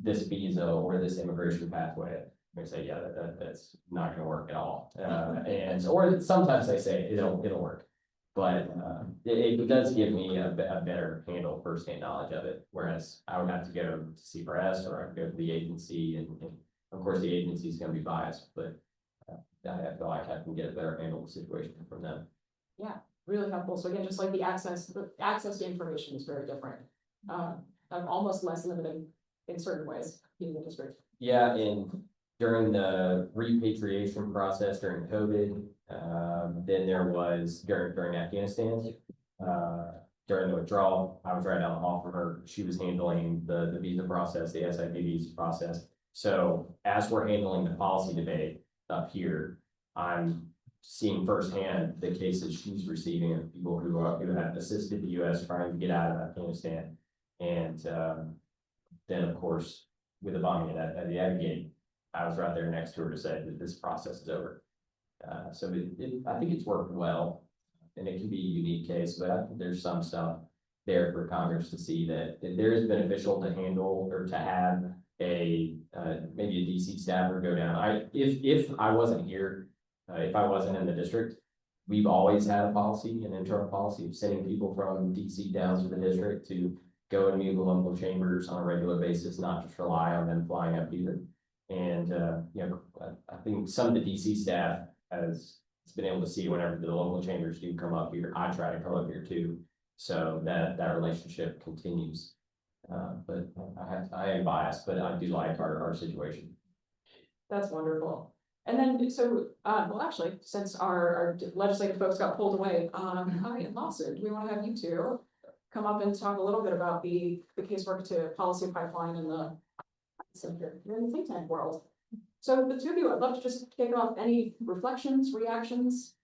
this visa or this immigration pathway, they say, yeah, that's not going to work at all. Or sometimes they say it'll work, but it does give me a better handle, firsthand knowledge of it. Whereas I would have to go to CPRS, or I could go to the agency, and of course the agency is going to be biased, but I feel like I can get a better handle of the situation from them. Yeah, really helpful. So again, just like the access to information is very different. Almost less limited in certain ways in the district. Yeah, and during the repatriation process during COVID, then there was during Afghanistan, during the withdrawal, I was right down the hall from her. She was handling the visa process, the SIV visa process. So as we're handling the policy debate up here, I'm seeing firsthand the cases she's receiving of people who have assisted the U.S. trying to get out of Afghanistan. And then, of course, with the bombing at the Abbey Gate, I was right there next to her to say that this process is over. So I think it's worked well, and it can be a unique case, but I think there's some stuff there for Congress to see that there is beneficial to handle, or to have maybe a DC staffer go down. If I wasn't here, if I wasn't in the district, we've always had a policy, an internal policy of sending people from DC down to the district to go and meet the local chambers on a regular basis, not just rely on them flying up either. And I think some of the DC staff has been able to see whenever the local chambers do come up here, I try to come up here too, so that relationship continues. But I am biased, but I do like our situation. That's wonderful. And then, so, well, actually, since our legislative folks got pulled away, hi, and Lawson, do we want to have you two come up and talk a little bit about the casework to policy pipeline in the, you're in the think tank world. So the two of you, I'd love to just kick off any reflections, reactions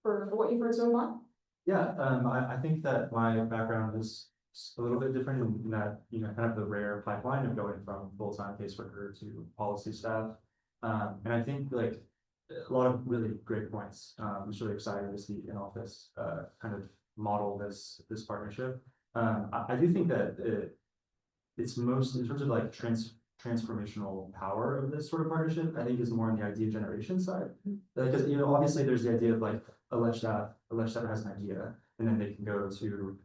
for what you've heard so far. Yeah, I think that my background is a little bit different in that, you know, kind of the rare pipeline of going from full-time caseworker to policy staff. And I think like a lot of really great points. I'm just really excited to see in office kind of model this partnership. I do think that it's most in terms of like transformational power of this sort of partnership, I think is more on the idea generation side. Because, you know, obviously there's the idea of like a legislator has an idea, and then they can go to,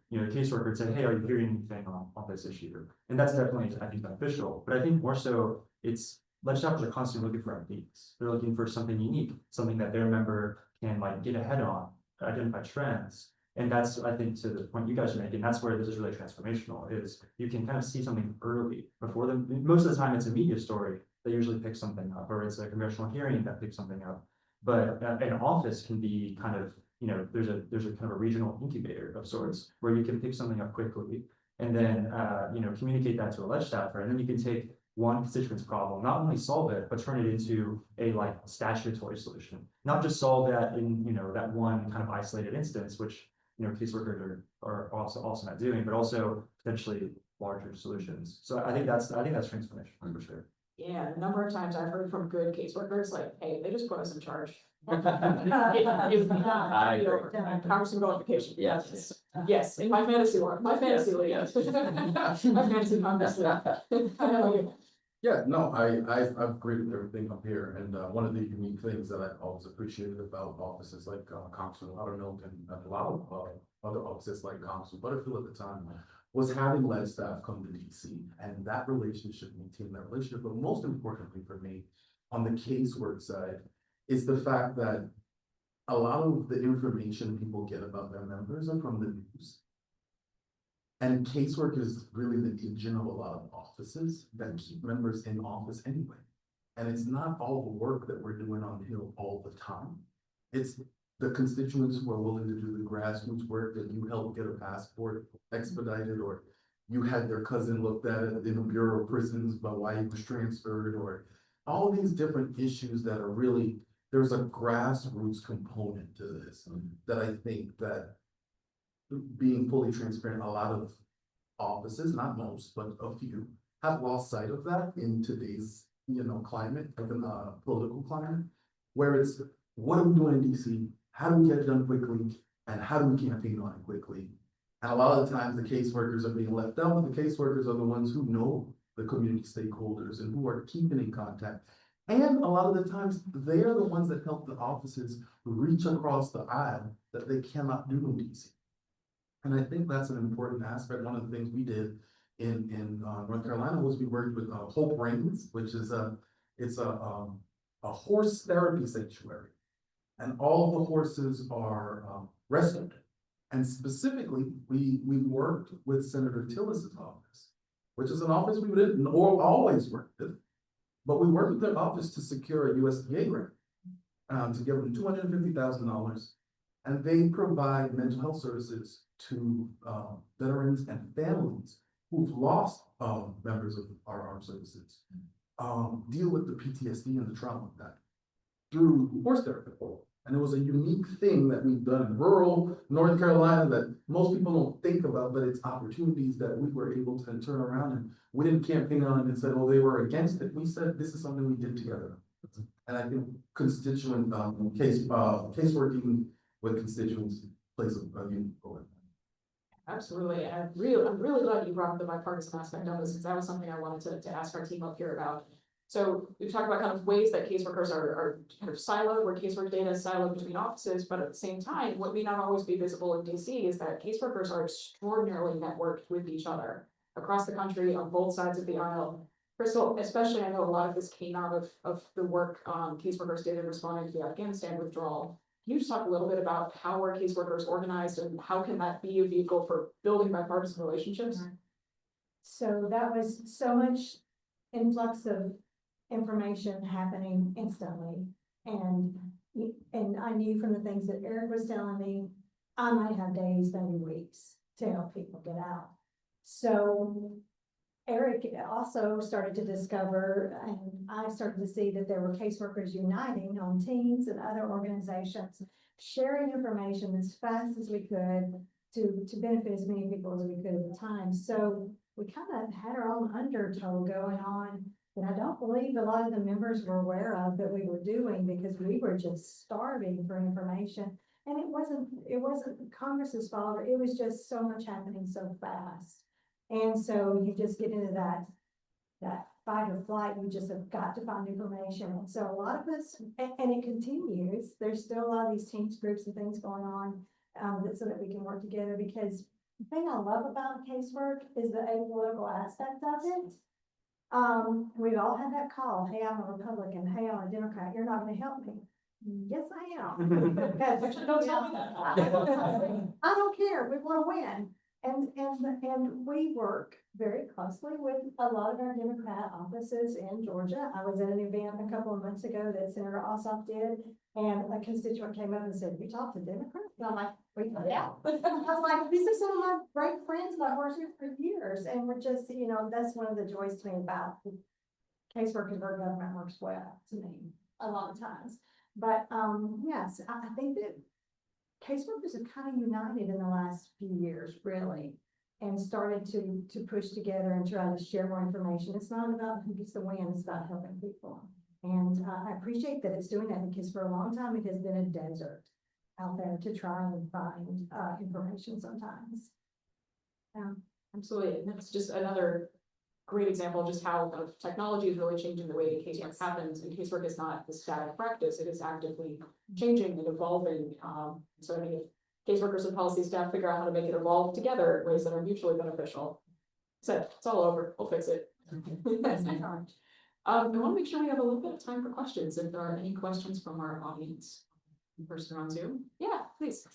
you know, the caseworker and say, hey, are you hearing anything on this issue? And that's definitely, I think, beneficial. But I think more so it's legislators are constantly looking for ideas. They're looking for something unique, something that their member can like get ahead on, identify trends. And that's, I think, to the point you guys are making, that's where this is really transformational, is you can kind of see something early before them. Most of the time it's a media story that usually picks something up, or it's a congressional hearing that picks something up. But an office can be kind of, you know, there's a kind of a regional incubator of sorts where you can pick something up quickly and then, you know, communicate that to a legislator, and then you can take one constituent's problem, not only solve it, but turn it into a like statutory solution. Not just solve that in, you know, that one kind of isolated instance, which, you know, caseworkers are also not doing, but also potentially larger solutions. So I think that's transformational for sure. Yeah, a number of times I've heard from good caseworkers, like, hey, they just put us in charge. I agree. Congressman go on vacation. Yes. Yes, in my fantasy world, my fantasy league. My fantasy Congress league. Yeah, no, I've agreed with everything up here, and one of the unique things that I always appreciated about offices like Congressman Loudermilk and a lot of other offices like Congressman Butterfield at the time was having lead staff come to DC, and that relationship, maintain that relationship. But most importantly for me, on the casework side, is the fact that a lot of the information people get about their members are from the news. And casework is really the engine of a lot of offices that keep members in office anyway. And it's not all the work that we're doing on the Hill all the time. It's the constituents who are willing to do the grassroots work that you helped get a passport expedited, or you had their cousin looked at it in the Bureau of Prisons about why he was transferred, or all these different issues that are really, there's a grassroots component to this that I think that being fully transparent, a lot of offices, not most, but a few, have lost sight of that in today's, you know, climate, political climate, where it's, what are we doing in DC? How do we get it done quickly? And how do we campaign on it quickly? And a lot of the times the caseworkers are being left out, but the caseworkers are the ones who know the community stakeholders and who are keeping in contact. And a lot of the times, they're the ones that help the offices reach across the aisle that they cannot do in DC. And I think that's an important aspect. One of the things we did in North Carolina was we worked with Hope Reigns, which is a horse therapy sanctuary. And all the horses are rescued. And specifically, we worked with Senator Tillis's office, which is an office we didn't or always worked with. But we worked with their office to secure a USDA grant to give them $250,000. And they provide mental health services to veterans and families who've lost members of our armed services, deal with the PTSD and the trauma of that through horse therapy. And it was a unique thing that we've done in rural North Carolina that most people don't think about, but it's opportunities that we were able to turn around, and we didn't campaign on it and said, oh, they were against it. We said, this is something we did together. And I think constituent caseworking with constituents plays a unique role. Absolutely. I'm really glad you brought up the bipartisan aspect of this, because that was something I wanted to ask our team up here about. So we've talked about kind of ways that caseworkers are kind of siloed, where casework data is siloed between offices, but at the same time, what may not always be visible in DC is that caseworkers are extraordinarily networked with each other across the country on both sides of the aisle. Crystal, especially, I know a lot of this came out of the work caseworkers did in responding to the Afghanistan withdrawal. Can you just talk a little bit about how are caseworkers organized and how can that be a vehicle for building bipartisan relationships? So that was so much influx of information happening instantly. And I knew from the things that Eric was telling me, I might have days, maybe weeks to help people get out. So Eric also started to discover, and I started to see that there were caseworkers uniting on teams and other organizations, sharing information as fast as we could to benefit as many people as we could at the time. So we kind of had our own undertow going on that I don't believe a lot of the members were aware of that we were doing, because we were just starving for information. And it wasn't Congress's fault. It was just so much happening so fast. And so you just get into that fight or flight. You just have got to find information. And so a lot of us, and it continues, there's still a lot of these teams, groups and things going on, so that we can work together, because the thing I love about casework is the apolitical aspect of it. We've all had that call, hey, I'm a Republican, hey, I'm a Democrat, you're not gonna help me. Yes, I am. Don't tell me that. I don't care, we wanna win. And we work very closely with a lot of our Democrat offices in Georgia. I was at an event a couple of months ago that Senator Ossoff did, and a constituent came up and said, "You talked to Democrats?" And I'm like, "Yeah." I was like, "These are some of my great friends that I've worked with for years," and we're just, that's one of the joys to me about casework is where government works well to me a lot of times. But yes, I think that caseworkers have kind of united in the last few years, really, and started to push together and try to share more information. It's not about who gets the win, it's about helping people. And I appreciate that it's doing that, because for a long time it has been a desert out there to try and find information sometimes. Absolutely, and that's just another great example of just how kind of technology is really changing the way casework happens, and casework is not the static practice, it is actively changing and evolving. So I mean, if caseworkers and policy staff figure out how to make it evolve together in ways that are mutually beneficial, so it's all over, we'll fix it. Yes, I want to make sure we have a little bit of time for questions, if there are any questions from our audience. In person or on Zoom, yeah, please.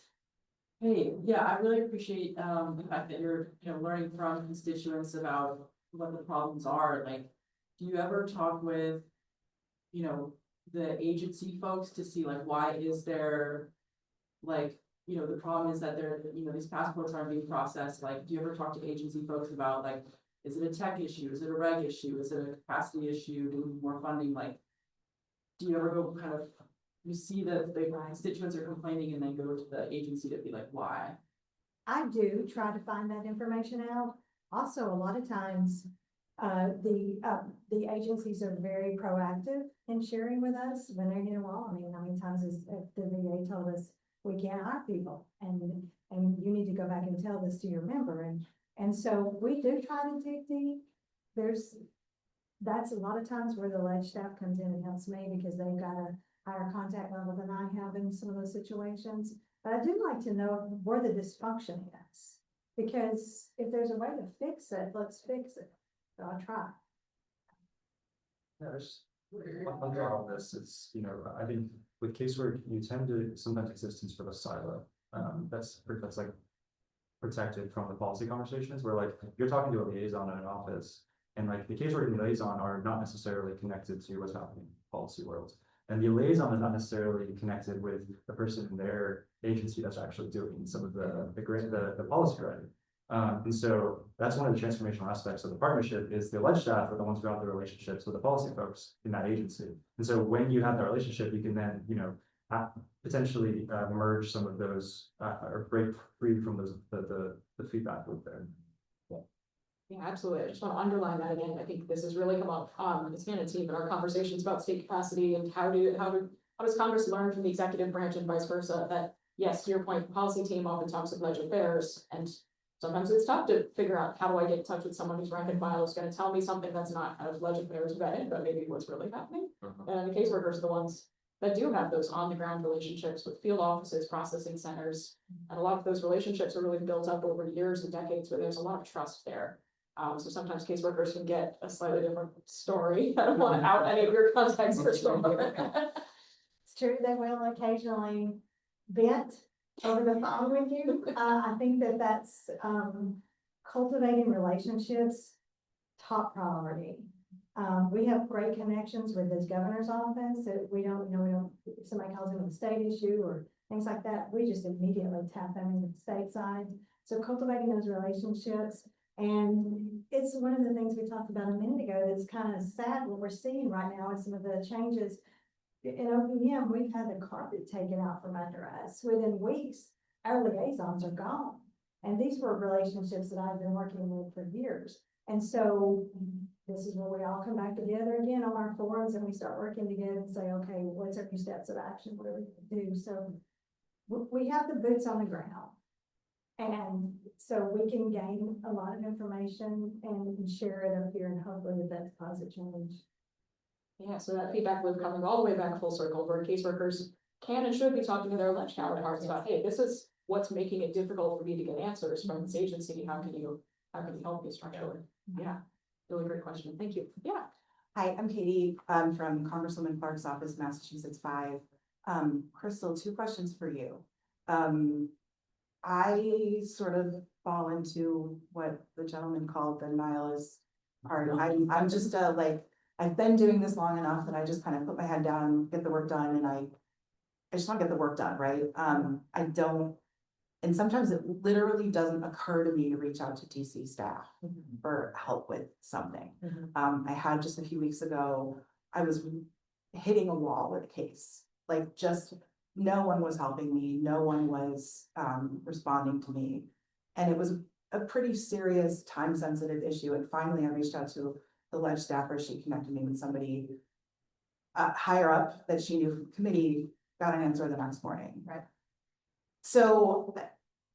Hey, yeah, I really appreciate the fact that you're, learning from constituents about what the problems are. Like, do you ever talk with, the agency folks to see like, why is there, like, the problem is that there, these passports aren't being processed. Like, do you ever talk to agency folks about like, is it a tech issue? Is it a reg issue? Is it a capacity issue? Do we need more funding? Like, do you ever go kind of, you see that the constituents are complaining and then go to the agency to be like, why? I do try to find that information out. Also, a lot of times, the agencies are very proactive in sharing with us when they're getting well. I mean, how many times has the VA told us we can't hire people, and you need to go back and tell this to your member, and so we do try to dig deep. That's a lot of times where the ledge staff comes in and helps me, because they've got a higher contact level than I have in some of those situations. But I do like to know where the dysfunction is, because if there's a way to fix it, let's fix it. So I'll try. There's one thought on this is, I think with casework, you tend to sometimes exist in sort of a silo. That's like protected from the policy conversations, where like you're talking to a liaison in an office, and like the casework and the liaison are not necessarily connected to what's happening in the policy world. And the liaison is not necessarily connected with the person in their agency that's actually doing some of the policy writing. And so that's one of the transformational aspects of the partnership, is the ledge staff are the ones who have the relationships with the policy folks in that agency. And so when you have that relationship, you can then, potentially merge some of those or break free from those the feedback loop there. Yeah, absolutely. I just want to underline that again. I think this has really come up, it's been a team in our conversations about state capacity and how does Congress learn from the executive branch and vice versa, that yes, to your point, the policy team often talks with ledge affairs, and sometimes it's tough to figure out, how do I get in touch with someone who's rank and file is going to tell me something that's not out of ledge affairs vetted, but maybe what's really happening. And the caseworkers are the ones that do have those on the ground relationships with field offices, processing centers. And a lot of those relationships are really built up over years and decades, where there's a lot of trust there. So sometimes caseworkers can get a slightly different story. I don't want to out any of your context for sure. It's true, they will occasionally vent over the phone with you. I think that's cultivating relationships top priority. We have great connections with this governor's office, that we don't, if somebody calls in with a state issue or things like that, we just immediately tap them into the state side. So cultivating those relationships, and it's one of the things we talked about a minute ago that's kind of sad what we're seeing right now is some of the changes. In OPM, we've had the carpet taken out from under us. Within weeks, our liaisons are gone. And these were relationships that I've been working with for years. And so this is where we all come back together again on our forums and we start working together and say, okay, what's our new steps of action? What do we do? So we have the boots on the ground. And so we can gain a lot of information and share it up here and hopefully that's positive change. Yeah, so that feedback loop coming all the way back full circle, where caseworkers can and should be talking to their lunch counterparts about, hey, this is what's making it difficult for me to get answers from this agency. How can you help me structurally? Yeah, really great question. Thank you. Yeah. Hi, I'm Katie, from Congresswoman Clark's office, Massachusetts 5. Crystal, 2 questions for you. I sort of fall into what the gentleman called the nihilist part. I'm just like, I've been doing this long enough that I just kind of put my head down, get the work done, and I just want to get the work done, right? I don't, and sometimes it literally doesn't occur to me to reach out to DC staff for help with something. I had just a few weeks ago, I was hitting a wall with a case, like just no one was helping me, no one was responding to me. And it was a pretty serious time-sensitive issue. And finally, I reached out to the ledge staffer. She connected me with somebody higher up that she knew from committee, got an answer the next morning. Right. So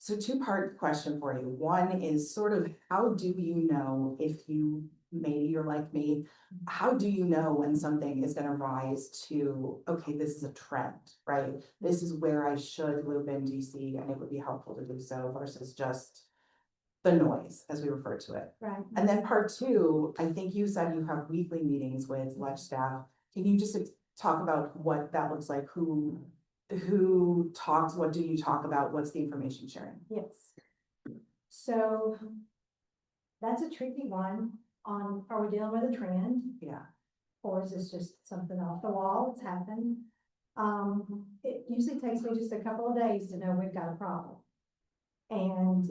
2-part question for you. One is sort of, how do you know if you, maybe you're like me, how do you know when something is going to rise to, okay, this is a trend, right? This is where I should loop in DC and it would be helpful to do so versus just the noise, as we refer to it. Right. And then part 2, I think you said you have weekly meetings with ledge staff. Can you just talk about what that looks like? Who talks? What do you talk about? What's the information sharing? Yes. So that's a tricky one on, are we dealing with a trend? Yeah. Or is this just something off the wall that's happened? It usually takes me just a couple of days to know we've got a problem. And,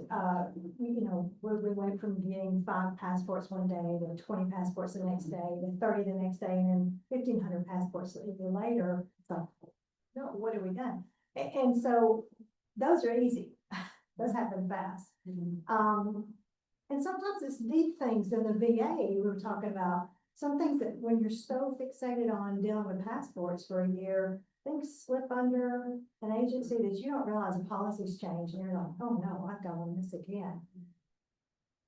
we went from getting 5 passports one day to 20 passports the next day, to 30 the next day, and then 1,500 passports a year later. It's like, no, what have we done? And so those are easy. Those happen fast. And sometimes it's deep things in the VA we were talking about. Some things that when you're so fixated on dealing with passports for a year, things slip under an agency that you don't realize the policies change and you're like, oh no, I've got on this again.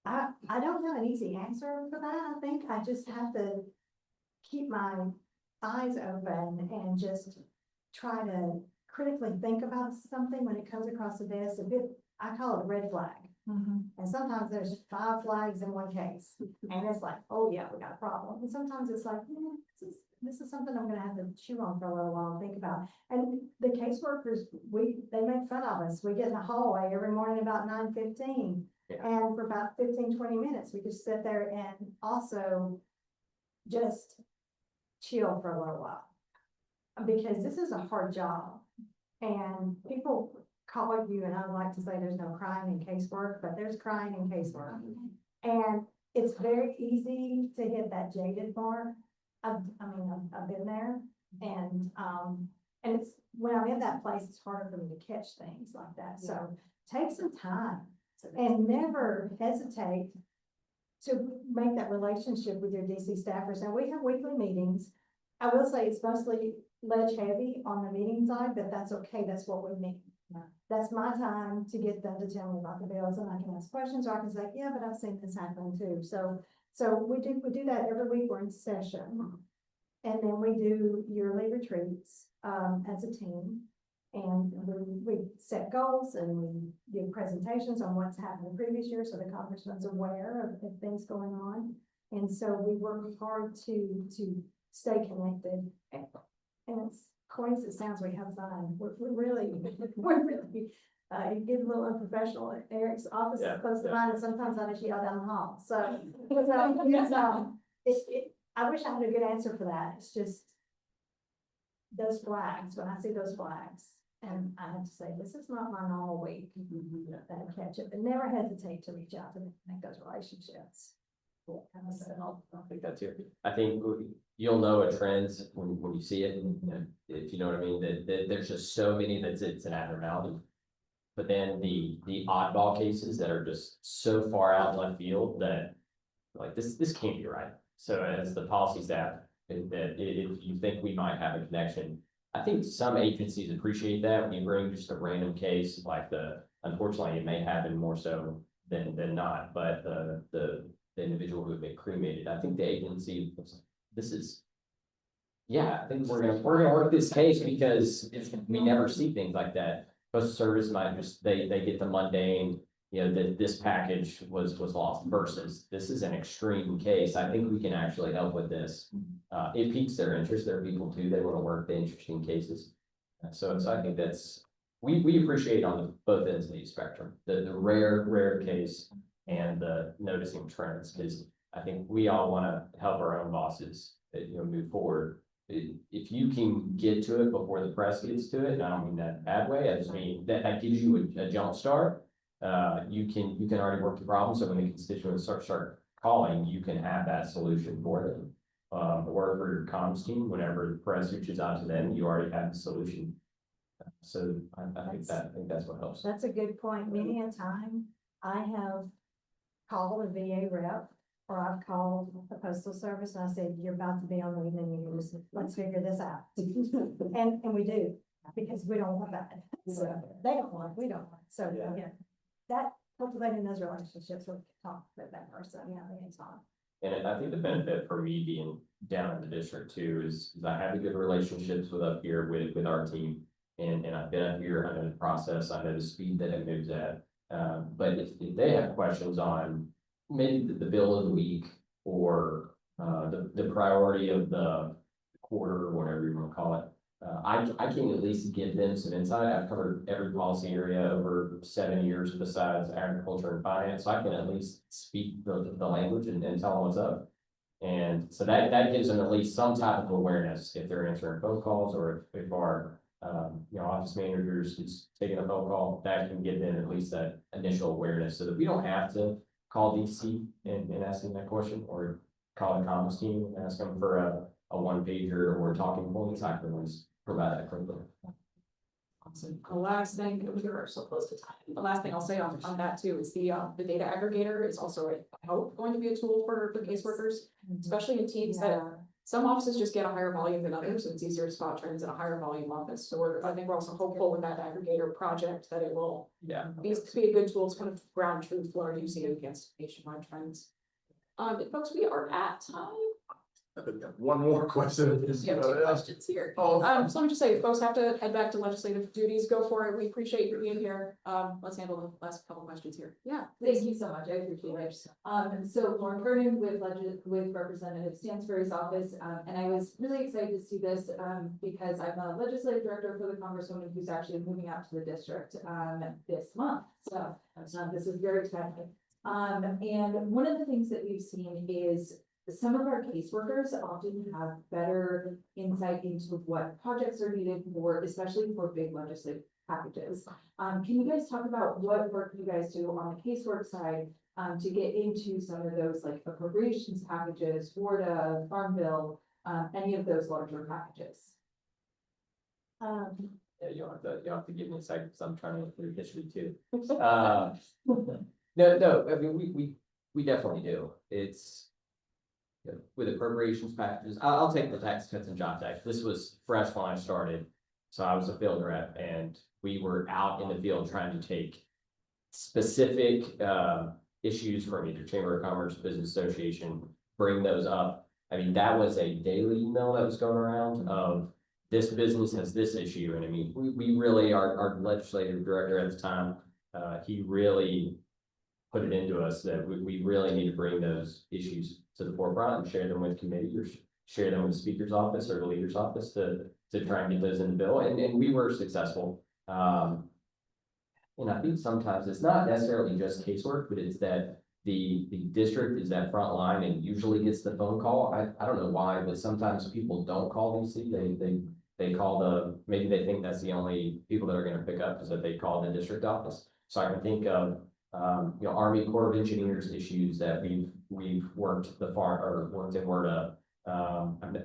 I don't have an easy answer for that. I think I just have to keep my eyes open and just try to critically think about something when it comes across the desk. I call it a red flag. And sometimes there's 5 flags in one case. And it's like, oh yeah, we got a problem. And sometimes it's like, this is something I'm gonna have to chew on for a little while and think about. And the caseworkers, they make fun of us. We get in the hallway every morning about 9:15. And for about 15-20 minutes, we just sit there and also just chill for a little while. Because this is a hard job. And people call you, and I would like to say there's no crying in casework, but there's crying in casework. And it's very easy to hit that jaded mark. I've been there, and it's when I'm in that place, it's harder for me to catch things like that. So take some time and never hesitate to make that relationship with your DC staffers. And we have weekly meetings. I will say it's mostly ledge heavy on the meeting side, but that's okay. That's what we need. That's my time to get them to tell me about the bills, and I can ask questions, or I can say, yeah, but I've seen this happen too. So we do that every week. We're in session, and then we do yearly retreats as a team, and we set goals and we give presentations on what's happened the previous year, so the congressman's aware of things going on. And so we work hard to stay connected, and it's corny as it sounds, we have fun. We're really it gets a little unprofessional. Eric's office is Yeah, close to yeah. mine, and sometimes I just yell down the hall, so. I wish I had a good answer for that, it's just those flags, when I see those flags, and I have to say, this is not my normal week. That I catch it, but never hesitate to reach out to make those relationships. I think that too. I think you'll know a trend when you see it, and, if you know what I mean, that there's just so many that's it's an abnormality. But then the oddball cases that are just so far out in left field that like this can't be right. So as the policy staff, that if you think we might have a connection, I think some agencies appreciate that when you bring just a random case like unfortunately, it may happen more so than not, but the individual who had been cremated, I think the agency was like, this is. Yeah, I think we're gonna work this case because we never see things like that. Postal Service might just, they get the mundane, that this package was lost versus this is an extreme case. I think we can actually help with this. It piques their interest. There are people too, they want to work the interesting cases. So I think we appreciate on both ends of the spectrum, the rare case and the noticing trends, because I think we all want to help our own bosses, move forward. If you can get to it before the press gets to it, and I don't mean that in a bad way, I just mean that gives you a jump start. You can already work the problem, so when the constituents start calling, you can have that solution for them. Or for your comms team, whenever the press reaches out to them, you already have the solution. So I think that's what helps. That's a good point. Many a time I have called a VA rep, or I've called the Postal Service and I said, you're about to be on the evening news. Let's figure this out. And we do, because we don't want that. So they don't want it, we don't want it. So, Yeah. that cultivating those relationships, we can talk with that person, anytime. And I think the benefit for me being down in the district too is I have good relationships with up here with our team. And I've been up here, I know the process, I know the speed that it moves at. But if they have questions on maybe the bill of the week or the priority of the quarter or whatever you want to call it, I can at least give them some insight. I've covered every policy area over 7 years besides agriculture and finance, so I can at least speak the language and tell them what's up. And so that gives them at least some type of awareness if they're answering phone calls or if our office managers is taking a phone call, that can give them at least that initial awareness so that we don't have to call DC and ask them that question or call the comms team and ask them for a one pager or talking points. I can always provide that quickly. Awesome. The last thing, we are so close to time. The last thing I'll say on that too is the data aggregator is also, I hope, going to be a tool for caseworkers, especially in teams that some offices just get a higher volume than others, and it's easier to spot trends in a higher volume office. So I think we're also hopeful with that aggregator project that it will be a good tool to kind of ground truth for using against nationwide trends. Folks, we are at time. One more question. We have 2 questions here. Oh, So let me just say, if folks have to head back to legislative duties, go for it. We appreciate you being here. Let's handle the last couple questions here. Yeah. Thank you so much, I appreciate it. So Lauren Vernon with Representative Stansbury's office, and I was really excited to see this, because I'm a legislative director for the Congresswoman who's actually moving out to the district, this month. So, this is very exciting. And one of the things that we've seen is some of our caseworkers often have better insight into what projects are needed for, especially for big legislative packages. Can you guys talk about what work you guys do on the casework side to get into some of those like appropriations packages, WARDA, Farm Bill, any of those larger packages? Yeah, you'll have to give me a second because I'm trying to look through history too. No, I mean, we definitely do. It's with appropriations packages. I'll take the tax cuts and jobs act. This was fresh when I started. So I was a field rep and we were out in the field trying to take specific issues from either Chamber of Commerce, Business Association, bring those up. I mean, that was a daily email that was going around of this business has this issue. And I mean, we really, our legislative director at the time, he really put it into us that we really need to bring those issues to the forefront and share them with committee or share them with the speaker's office or the leader's office to try and get those in the bill. And we were successful. and I think sometimes it's not necessarily just casework, but it's that the district is that front line and usually gets the phone call. I don't know why, but sometimes people don't call DC. They call maybe they think that's the only people that are gonna pick up is that they call the district office. So I can think of, Army Corps of Engineers issues that we've worked the farm, or worked in WRDA.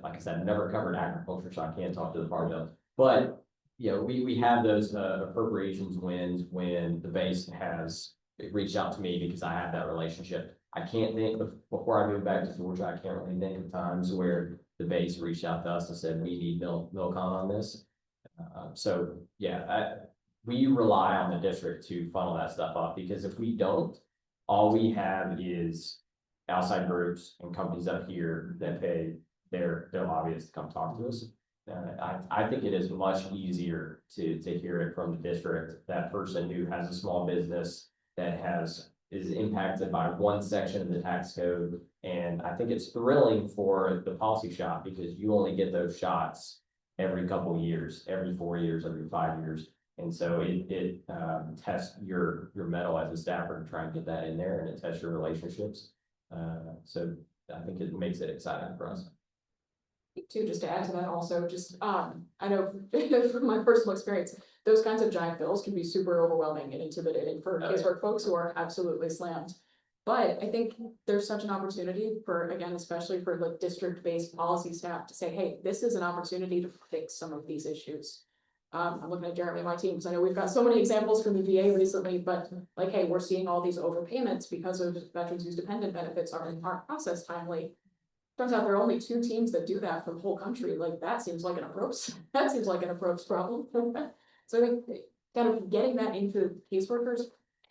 Like I said, I've never covered agriculture, so I can't talk to the farm bill. But, we have those appropriations wins when the base has reached out to me because I have that relationship. I can't think of, before I moved back to Georgia, I can't really think of times where the base reached out to us and said, we need milcon on this. So, yeah, we rely on the district to funnel that stuff up, because if we don't, all we have is outside groups and companies up here that pay their lobbyists to come talk to us. I think it is much easier to hear it from the district, that person who has a small business that is impacted by one section of the tax code. And I think it's thrilling for the policy shop, because you only get those shots every couple of years, every 4 years, every 5 years. And so it tests your mettle as a staffer to try and get that in there, and it tests your relationships. So I think it makes it exciting for us. Too, just to add to that also, just, I know from my personal experience, those kinds of giant bills can be super overwhelming and intimidating for casework folks who are absolutely slammed. But I think there's such an opportunity for, again, especially for the district-based policy staff to say, hey, this is an opportunity to fix some of these issues. I'm looking at Jeremy and my team, because I know we've got so many examples from the VA recently, but like, hey, we're seeing all these overpayments because of veterans whose dependent benefits aren't processed timely. Turns out there are only 2 teams that do that for the whole country. Like, that seems like an approach. That seems like an approach problem. So I think kind of getting that into caseworkers'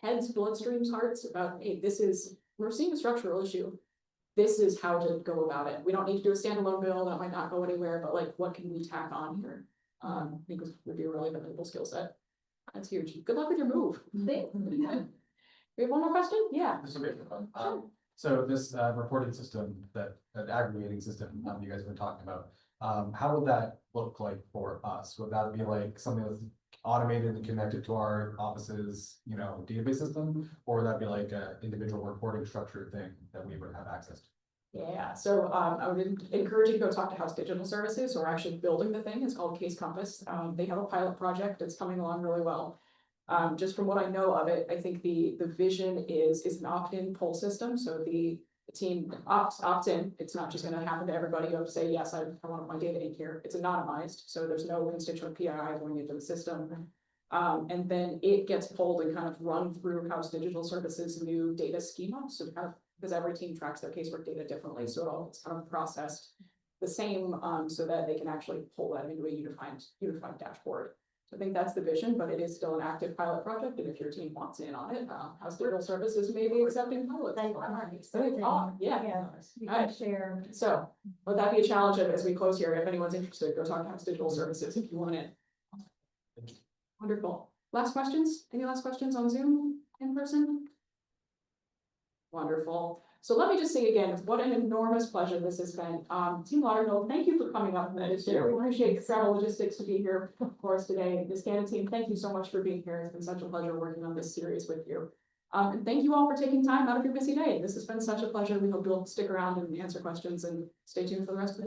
heads, bloodstreams, hearts about, hey, we're seeing a structural issue. This is how to go about it. We don't need to do a standalone bill that might not go anywhere, but like, what can we tack on here? I think it would be a really valuable skill set. That's huge. Good luck with your move. Thanks. We have one more question? Yeah. This will be fun. So this reporting system, that aggregating system you guys have been talking about, how would that look like for us? Would that be like something that's automated and connected to our office's, database system? Or would that be like an individual reporting structure thing that we would have access to? Yeah, so I would encourage you to go talk to House Digital Services, who are actually building the thing. It's called Case Compass. They have a pilot project that's coming along really well. Just from what I know of it, I think the vision is an opt-in poll system. So the team opts in. It's not just going to happen to everybody. You have to say, yes, I want my data in here. It's anonymized, so there's no constituent PII going into the system. And then it gets pulled and kind of run through House Digital Services' new data schema. So kind of, because every team tracks their casework data differently, so it all gets kind of processed the same, so that they can actually pull that into a unified dashboard. So I think that's the vision, but it is still an active pilot project, and if your team wants in on it, House Digital Services may be accepting pilots. Yeah, you can share. So, would that be a challenge as we close here? If anyone's interested, go talk to House Digital Services if you want it. Wonderful. Last questions? Any last questions on Zoom, in person? Wonderful. So let me just say again, what an enormous pleasure this has been. Team Lauderhill, thank you for coming up. I appreciate the travel logistics to be here for us today. The SCANA team, thank you so much for being here. It's been such a pleasure working on this series with you. And thank you all for taking time out of your busy day. This has been such a pleasure. We hope you'll stick around and answer questions and stay tuned for the rest of this.